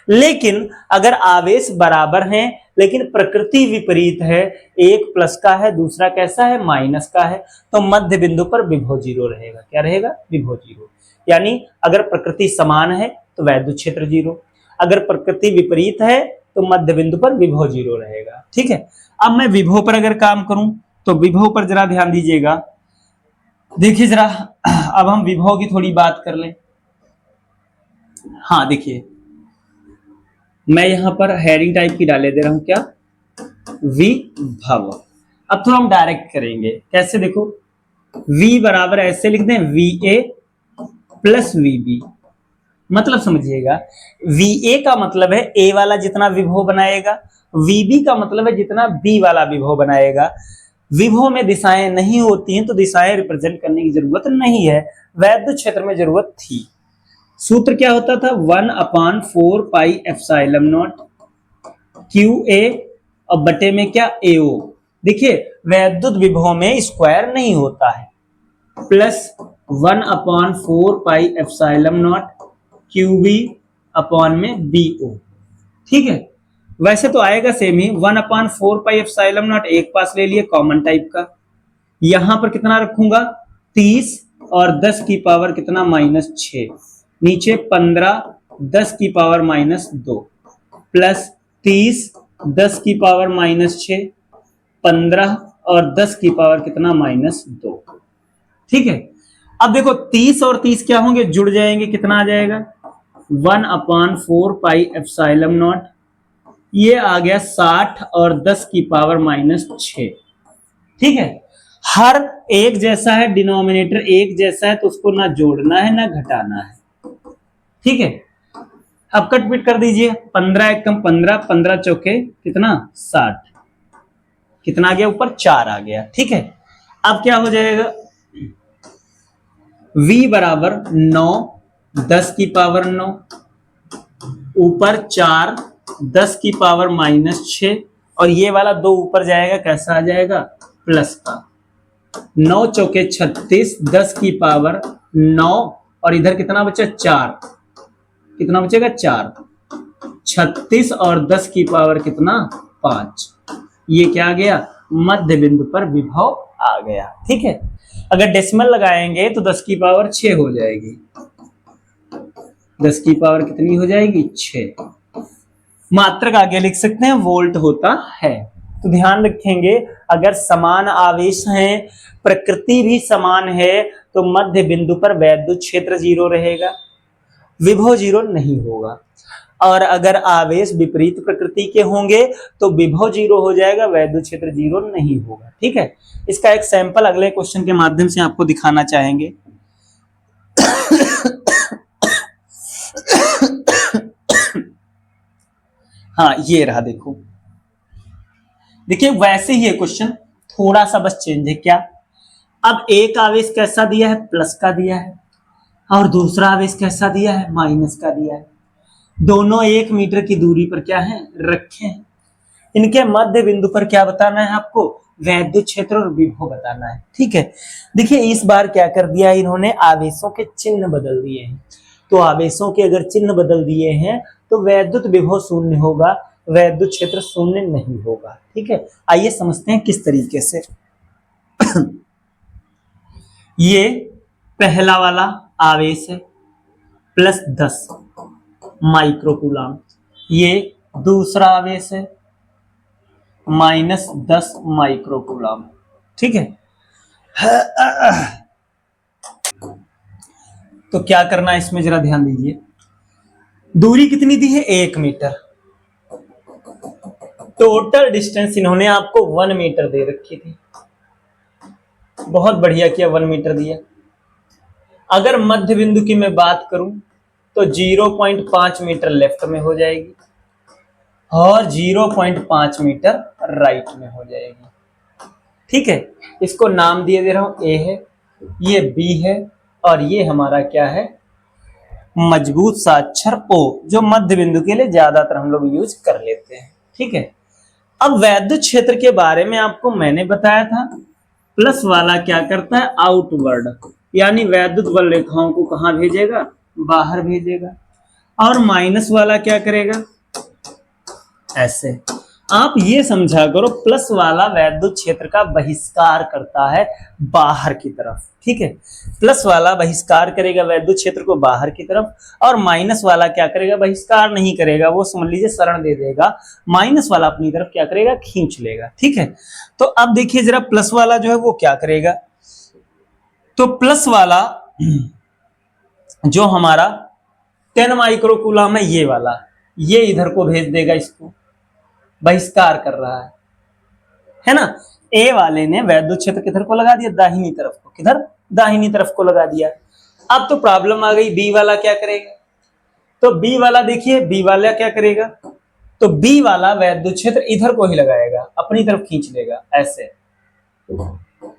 लेकिन अगर आवेश बराबर हैं लेकिन प्रकृति विपरीत है, एक प्लस का है दूसरा कैसा है? माइनस का है, तो मध्य बिंदु पर विभव 0 रहेगा। क्या रहेगा? विभव 0। यानी अगर प्रकृति समान है तो वैद्युत क्षेत्र 0, अगर प्रकृति विपरीत है तो मध्य बिंदु पर विभव 0 रहेगा। ठीक है, अब मैं विभव पर अगर काम करूं तो विभव पर जरा ध्यान दीजिएगा। देखिए जरा, अब हम विभव की थोड़ी बात कर लें। हाँ देखिए, मैं यहां पर हैरिंग टाइप की डाले दे रहा हूं, क्या? विभव। अब थोड़ा हम डायरेक्ट करेंगे, कैसे? देखो, V बराबर ऐसे लिख दें, VA प्लस VB। मतलब समझिएगा, VA का मतलब है A वाला जितना विभव बनाएगा, VB का मतलब है जितना B वाला विभव बनाएगा। विभव में दिशाएं नहीं होती हैं तो दिशाएं रिप्रेजेंट करने की जरूरत नहीं है, वैद्युत क्षेत्र में जरूरत थी। सूत्र क्या होता था? 1/4 पाई एप्सिलॉन नॉट QA और बटे में क्या? AO। देखिए, वैद्युत विभव में स्क्वायर नहीं होता है, plus 1/4 pi epsilon not QB upon में BO। ठीक है, वैसे तो आएगा same he, 1/4 pi epsilon not एक पास ले लिए कॉमन टाइप का, यहां पर कितना रखूंगा? 30 और 10 की पावर कितना? -6, नीचे 15 10 की पावर -2 प्लस 30 10 की पावर -6, 15 और 10 की पावर कितना? -2। ठीक है, अब देखो 30 और 30 क्या होंगे? जुड़ जाएंगे, कितना आ जाएगा? 1/4 पाई एप्सिलॉन नॉट, ये आ गया 60 और 10 की पावर -6। ठीक है, हर एक जैसा है, डिनोमिनेटर एक जैसा है, तो उसको ना जोड़ना है ना घटाना है। ठीक है, अब कट पिट कर दीजिए, 15 एकम 15, 15 चौके कितना? 60, कितना आ गया? ऊपर 4 आ गया। ठीक है, अब क्या हो जाएगा? V बराबर 9 10 की पावर 9, ऊपर 4 10 की पावर -6, और ये वाला 2 ऊपर जाएगा, कैसा आ जाएगा? प्लस का। 9 चौके 36, 10 की पावर 9, और इधर कितना बचा? 4, कितना बचेगा? 4, 36 और 10 की पावर कितना? 5। ये क्या आ गया? मध्य बिंदु पर विभव आ गया। ठीक है, अगर डेसिमल लगाएंगे तो 10 की पावर 6 हो जाएगी, 10 की पावर कितनी हो जाएगी? 6। मात्रक आगे लिख सकते हैं, वोल्ट होता है। तो ध्यान रखेंगे, अगर समान आवेश हैं, प्रकृति भी समान है, तो मध्य बिंदु पर वैद्युत क्षेत्र 0 रहेगा, विभव 0 नहीं होगा। और अगर आवेश विपरीत प्रकृति के होंगे तो विभव 0 हो जाएगा, वैद्युत क्षेत्र 0 नहीं होगा। ठीक है, इसका एक सैंपल अगले क्वेश्चन के माध्यम से आपको दिखाना चाहेंगे। हाँ, ये रहा, देखो, देखिए वैसे ही है क्वेश्चन, थोड़ा सा बस चेंज है। क्या? अब एक आवेश कैसा दिया है? प्लस का दिया है, और दूसरा आवेश कैसा दिया है? माइनस का दिया है। दोनों 1 मीटर की दूरी पर क्या है? रखे हैं। इनके मध्य बिंदु पर क्या बताना है आपको? वैद्युत क्षेत्र और विभव बताना है। ठीक है, देखिए इस बार क्या कर दिया इन्होंने? आवेशों के चिन्ह बदल दिए हैं। तो आवेशों के अगर चिन्ह बदल दिए हैं तो वैद्युत विभव शून्य होगा, वैद्युत क्षेत्र शून्य नहीं होगा। ठीक है, आइए समझते हैं किस तरीके से। ये पहला वाला आवेश है +10 माइक्रोकूलाम, ये दूसरा आवेश है -10 माइक्रोकूलाम। ठीक है, तो क्या करना है इसमें जरा ध्यान दीजिए। दूरी कितनी दी है? 1 मीटर। टोटल डिस्टेंस इन्होंने आपको 1 मीटर दे रखी थी, बहुत बढ़िया किया, 1 मीटर दिया। अगर मध्य बिंदु की मैं बात करूं तो 0.5 मीटर लेफ्ट में हो जाएगी और 0.5 मीटर राइट में हो जाएगी। ठीक है, इसको नाम दिए दे रहा हूं, ए है, ये बी है और ये हमारा क्या है? मजबूत सा अक्षर ओ, जो मध्य बिंदु के लिए ज्यादातर हम लोग यूज कर लेते हैं। ठीक है, अब वैद्युत क्षेत्र के बारे में आपको मैंने बताया था, प्लस वाला क्या करता है? आउटवर्ड, यानी वैद्युत बल रेखाओं को कहां भेजेगा? बाहर भेजेगा। और माइनस वाला क्या करेगा? ऐसे। आप ये समझा करो, प्लस वाला वैद्युत क्षेत्र का बहिष्कार करता है बाहर की तरफ। ठीक है, प्लस वाला बहिष्कार करेगा वैद्युत क्षेत्र को बाहर की तरफ, और माइनस वाला क्या करेगा? बहिष्कार नहीं करेगा, वो समझ लीजिए शरण दे देगा। माइनस वाला अपनी तरफ क्या करेगा? खींच लेगा। ठीक है, तो अब देखिए जरा प्लस वाला जो है वो क्या करेगा। तो प्लस वाला जो हमारा 10 माइक्रोकूलम है, ये वाला, ये इधर को भेज देगा, इसको बहिष्कार कर रहा है ना। ए वाले ने वैद्युत क्षेत्र किधर को लगा दिया? दाहिनी तरफ को। किधर? दाहिनी तरफ को लगा दिया। अब तो प्रॉब्लम आ गई, बी वाला क्या करेगा? तो बी वाला देखिए, बी वाला क्या करेगा? तो बी वाला वैद्युत क्षेत्र इधर को ही लगाएगा, अपनी तरफ खींच लेगा ऐसे।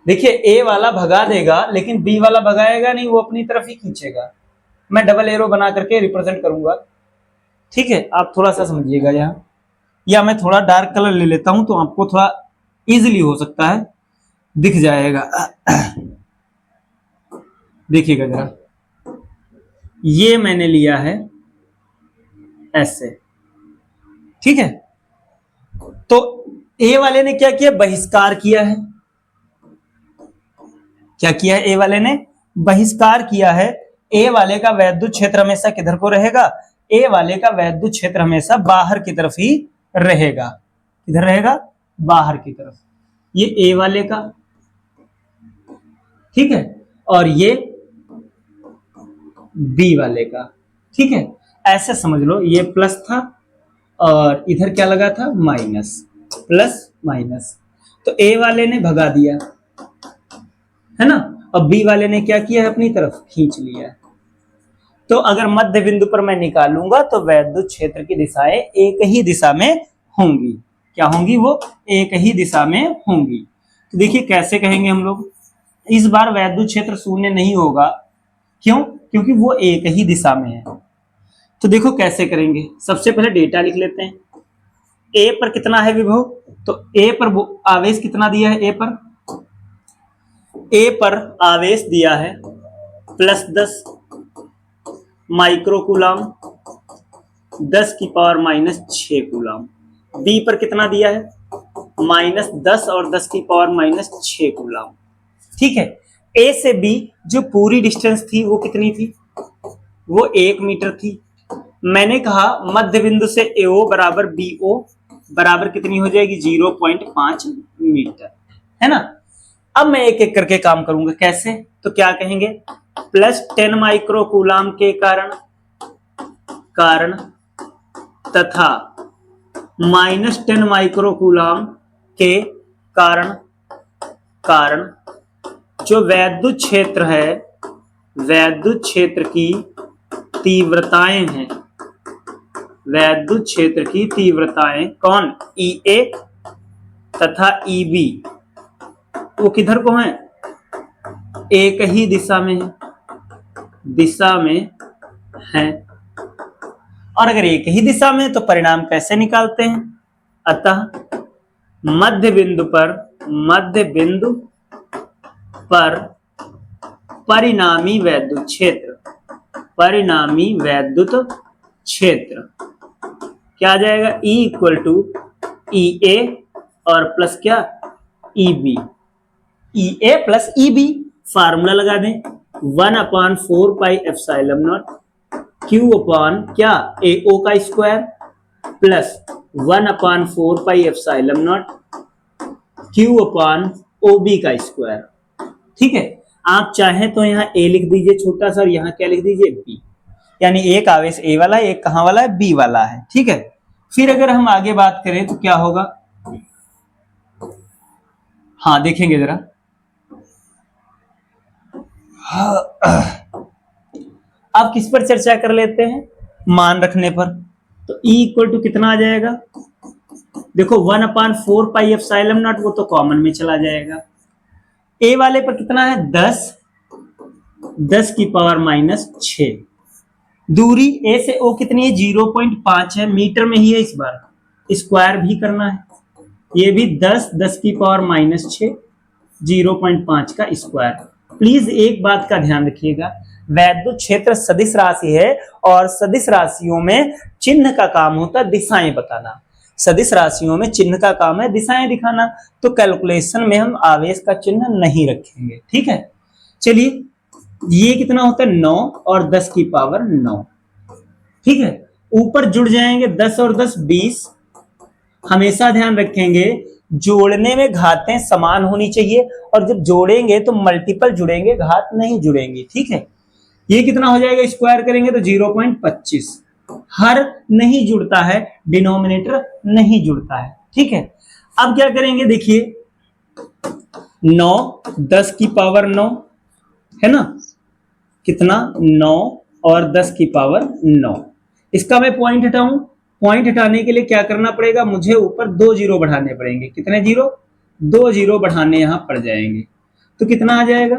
देखिए ए वाला भगा देगा, लेकिन बी वाला भगाएगा नहीं, वो अपनी तरफ ही खींचेगा। मैं डबल एरो बना करके रिप्रेजेंट करूंगा। ठीक है, आप थोड़ा सा समझिएगा यहाँ, या मैं थोड़ा डार्क कलर ले लेता हूं तो आपको थोड़ा इजीली हो सकता है दिख जाएगा। देखिएगा जरा, ये मैंने लिया है ऐसे। ठीक है, तो ए वाले ने क्या किया? बहिष्कार किया है। क्या किया है? ए वाले ने बहिष्कार किया है। ए वाले का वैद्युत क्षेत्र हमेशा किधर को रहेगा? ए वाले का वैद्युत क्षेत्र हमेशा बाहर की तरफ ही रहेगा। किधर रहेगा? बाहर की तरफ। ये ए वाले का, ठीक है, और ये बी वाले का। ठीक है, ऐसे समझ लो, ये प्लस था और इधर क्या लगा था? माइनस। प्लस माइनस, तो ए वाले ने भगा दिया है ना, और बी वाले ने क्या किया है? अपनी तरफ खींच लिया। तो अगर मध्य बिंदु पर मैं निकालूंगा तो वैद्युत क्षेत्र की दिशाएं एक ही दिशा में होंगी। क्या होंगी? वो एक ही दिशा में होंगी। तो देखिए कैसे कहेंगे हम लोग, इस बार वैद्युत क्षेत्र शून्य नहीं होगा। क्यों? क्योंकि वो एक ही दिशा में है। तो देखो कैसे करेंगे, सबसे पहले डेटा लिख लेते हैं। ए पर कितना है विभव? तो ए पर आवेश कितना दिया है? ए पर आवेश दिया है +10 माइक्रोकूलम, 10 की पावर -6 कूलम। बी पर कितना दिया है? -10 और 10 की पावर -6 कूलम। ठीक है, ए से बी जो पूरी डिस्टेंस थी वो कितनी थी? वो 1 मीटर थी। मैंने कहा मध्य बिंदु से एओ बराबर बीओ बराबर कितनी हो जाएगी? 0.5 मीटर, है ना। अब मैं एक एक करके काम करूंगा। कैसे? तो क्या कहेंगे? +10 माइक्रोकूलम के कारण तथा -10 माइक्रोकूलम के कारण जो वैद्युत क्षेत्र है, वैद्युत क्षेत्र की तीव्रताएं हैं, वैद्युत क्षेत्र की तीव्रताएं कौन? ई ए तथा ई बी, वो किधर को हैं? एक ही दिशा में है, और अगर एक ही दिशा में तो परिणाम कैसे निकालते हैं? अतः मध्य बिंदु पर परिणामी वैद्युत क्षेत्र परिणामी वैद्युत क्षेत्र क्या आ जाएगा, E इक्वल टू EA और प्लस क्या EB, EA plus EB। Formula लगा दें 1/4 pi epsilon not Q upon क्या AO का square plus 1/4 pi epsilon not Q upon OB का स्क्वायर। ठीक है, आप चाहें तो यहाँ A लिख दीजिए छोटा सा और यहाँ क्या लिख दीजिए B, यानी एक आवेश A वाला है, एक कहाँ वाला है, B वाला है। ठीक है, फिर अगर हम आगे बात करें तो क्या होगा, हाँ देखेंगे जरा, अब किस पर चर्चा कर लेते हैं, मान रखने पर। तो E इक्वल टू कितना आ जाएगा, देखो 1/4 पाई एप्सिलॉन नॉट, वो तो कॉमन में चला जाएगा। A वाले पर कितना है 10 की पावर -6। दूरी A से O कितनी है 0.5 है, मीटर में ही है, इस बार स्क्वायर भी करना है। ये भी 10 की पावर -6 0.5 का स्क्वायर। प्लीज एक बात का ध्यान रखिएगा, वैद्युत क्षेत्र सदिश राशि है और सदिश राशियों में चिन्ह का काम होता है दिशाएं बताना। सदिश राशियों में चिन्ह का काम है दिशाएं दिखाना, तो कैलकुलेशन में हम आवेश का चिन्ह नहीं रखेंगे। ठीक है, चलिए ये कितना होता है 9 और 10 की पावर 9। ठीक है, ऊपर जुड़ जाएंगे 10 और 10 20। हमेशा ध्यान रखेंगे जोड़ने में घातें समान होनी चाहिए, और जब जोड़ेंगे तो मल्टीपल जुड़ेंगे, घात नहीं जुड़ेंगी। ठीक है, ये कितना हो जाएगा, स्क्वायर करेंगे तो 0.25। हर नहीं जुड़ता है, डिनोमिनेटर नहीं जुड़ता है। ठीक है, अब क्या करेंगे, देखिए 9 10 की पावर 9 है ना, कितना 9 और 10 की पावर 9। इसका मैं पॉइंट हटाऊं, पॉइंट हटाने के लिए क्या करना पड़ेगा, मुझे ऊपर 2 जीरो बढ़ाने पड़ेंगे। कितने जीरो, 2 जीरो बढ़ाने यहां पड़ जाएंगे, तो कितना आ जाएगा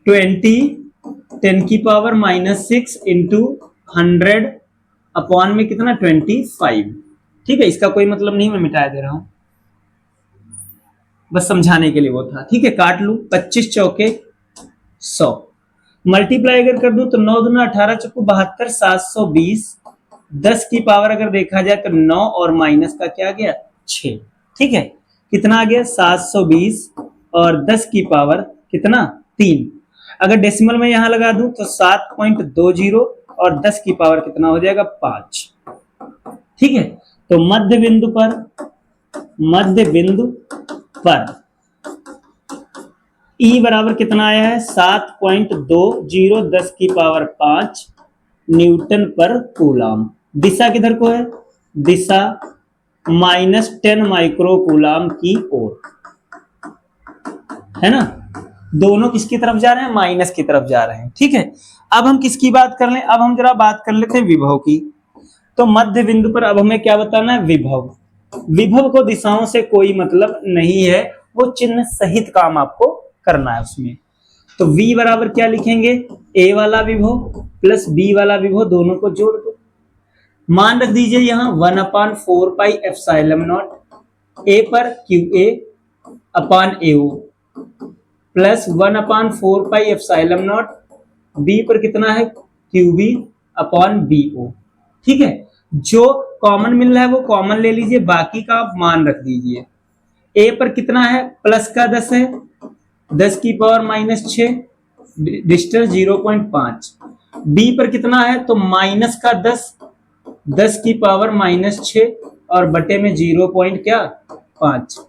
20 10 की पावर -6 इंटू 100 अपॉन में कितना 25। ठीक है, इसका कोई मतलब नहीं, मैं मिटा दे रहा हूं, बस समझाने के लिए वो था। ठीक है, काट लू, 25 चौके 100, मल्टीप्लाई अगर कर दूं तो 9 दूना 18 चौको 72 720। 10 की पावर अगर देखा जाए तो 9 और माइनस का क्या गया 6। ठीक है, कितना आ गया 720 और 10 की पावर कितना 3। अगर डेसिमल में यहां लगा दूं तो 7.20 और 10 की पावर कितना हो जाएगा 5। ठीक है, तो मध्य बिंदु पर E बराबर कितना आया है 7.20 10 की पावर 5 न्यूटन पर कूलाम। दिशा किधर को है, दिशा -10 माइक्रो कूलाम की ओर है ना, दोनों किसकी तरफ जा रहे हैं, माइनस की तरफ जा रहे हैं। ठीक है, अब हम किसकी बात कर लें, अब हम जरा बात कर लेते हैं विभव की। तो मध्य बिंदु पर अब हमें क्या बताना है, विभव। विभव को दिशाओं से कोई मतलब नहीं है, वो चिन्ह सहित काम आपको करना है उसमें। तो V बराबर क्या लिखेंगे, A वाला विभव प्लस B वाला विभव, दोनों को जोड़ दो। मान रख दीजिए यहां 1/4 पाई एप्सिलॉन नॉट A पर QA upon AO plus 1/4 pi epsilon not B पर कितना है QB अपॉन BO। ठीक है, जो कॉमन मिल रहा है वो कॉमन ले लीजिए, बाकी का आप मान रख दीजिए। A पर कितना है प्लस का 10 है, 10 की पावर -6, डिस्टेंस 0.5। B पर कितना है तो माइनस का 10 की पावर -6 और बटे में 0.5।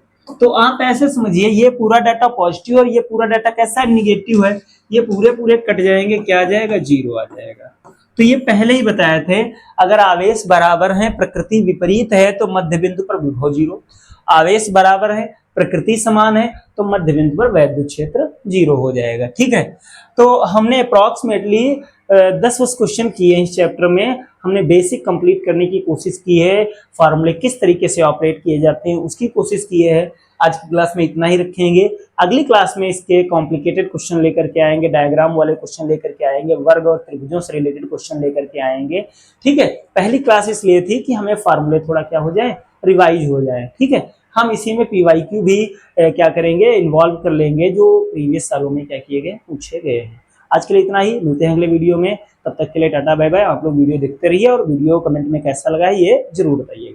तो आप ऐसे समझिए ये पूरा डाटा पॉजिटिव और ये पूरा डाटा कैसा है निगेटिव है, ये पूरे पूरे कट जाएंगे, क्या आ जाएगा 0 आ जाएगा। तो ये पहले ही बताए थे, अगर आवेश बराबर है प्रकृति विपरीत है तो मध्य बिंदु पर विभव 0, आवेश बराबर है प्रकृति समान है तो मध्य बिंदु पर वैद्युत क्षेत्र 0 हो जाएगा। ठीक है, तो हमने अप्रॉक्सीमेटली 10 क्वेश्चन किए इस चैप्टर में, हमने बेसिक कंप्लीट करने की कोशिश की है, फार्मूले किस तरीके से ऑपरेट किए जाते हैं उसकी कोशिश की है। आज की क्लास में इतना ही रखेंगे, अगली क्लास में इसके कॉम्प्लिकेटेड क्वेश्चन लेकर के आएंगे, डायग्राम वाले क्वेश्चन लेकर के आएंगे, वर्ग और त्रिभुजों से रिलेटेड क्वेश्चन लेकर के आएंगे। ठीक है, पहली क्लास इसलिए थी कि हमें फार्मूले थोड़ा क्या हो जाए, रिवाइज हो जाए। ठीक है, हम इसी में PYQ भी क्या करेंगे, इन्वॉल्व कर लेंगे, जो प्रीवियस सालों में क्या किए गए, पूछे गए हैं। आज के लिए इतना ही, मिलते हैं अगले वीडियो में। तब तक के लिए टाटा बाय बाय। आप लोग वीडियो देखते रहिए और वीडियो कमेंट में कैसा लगा है ये जरूर बताइएगा।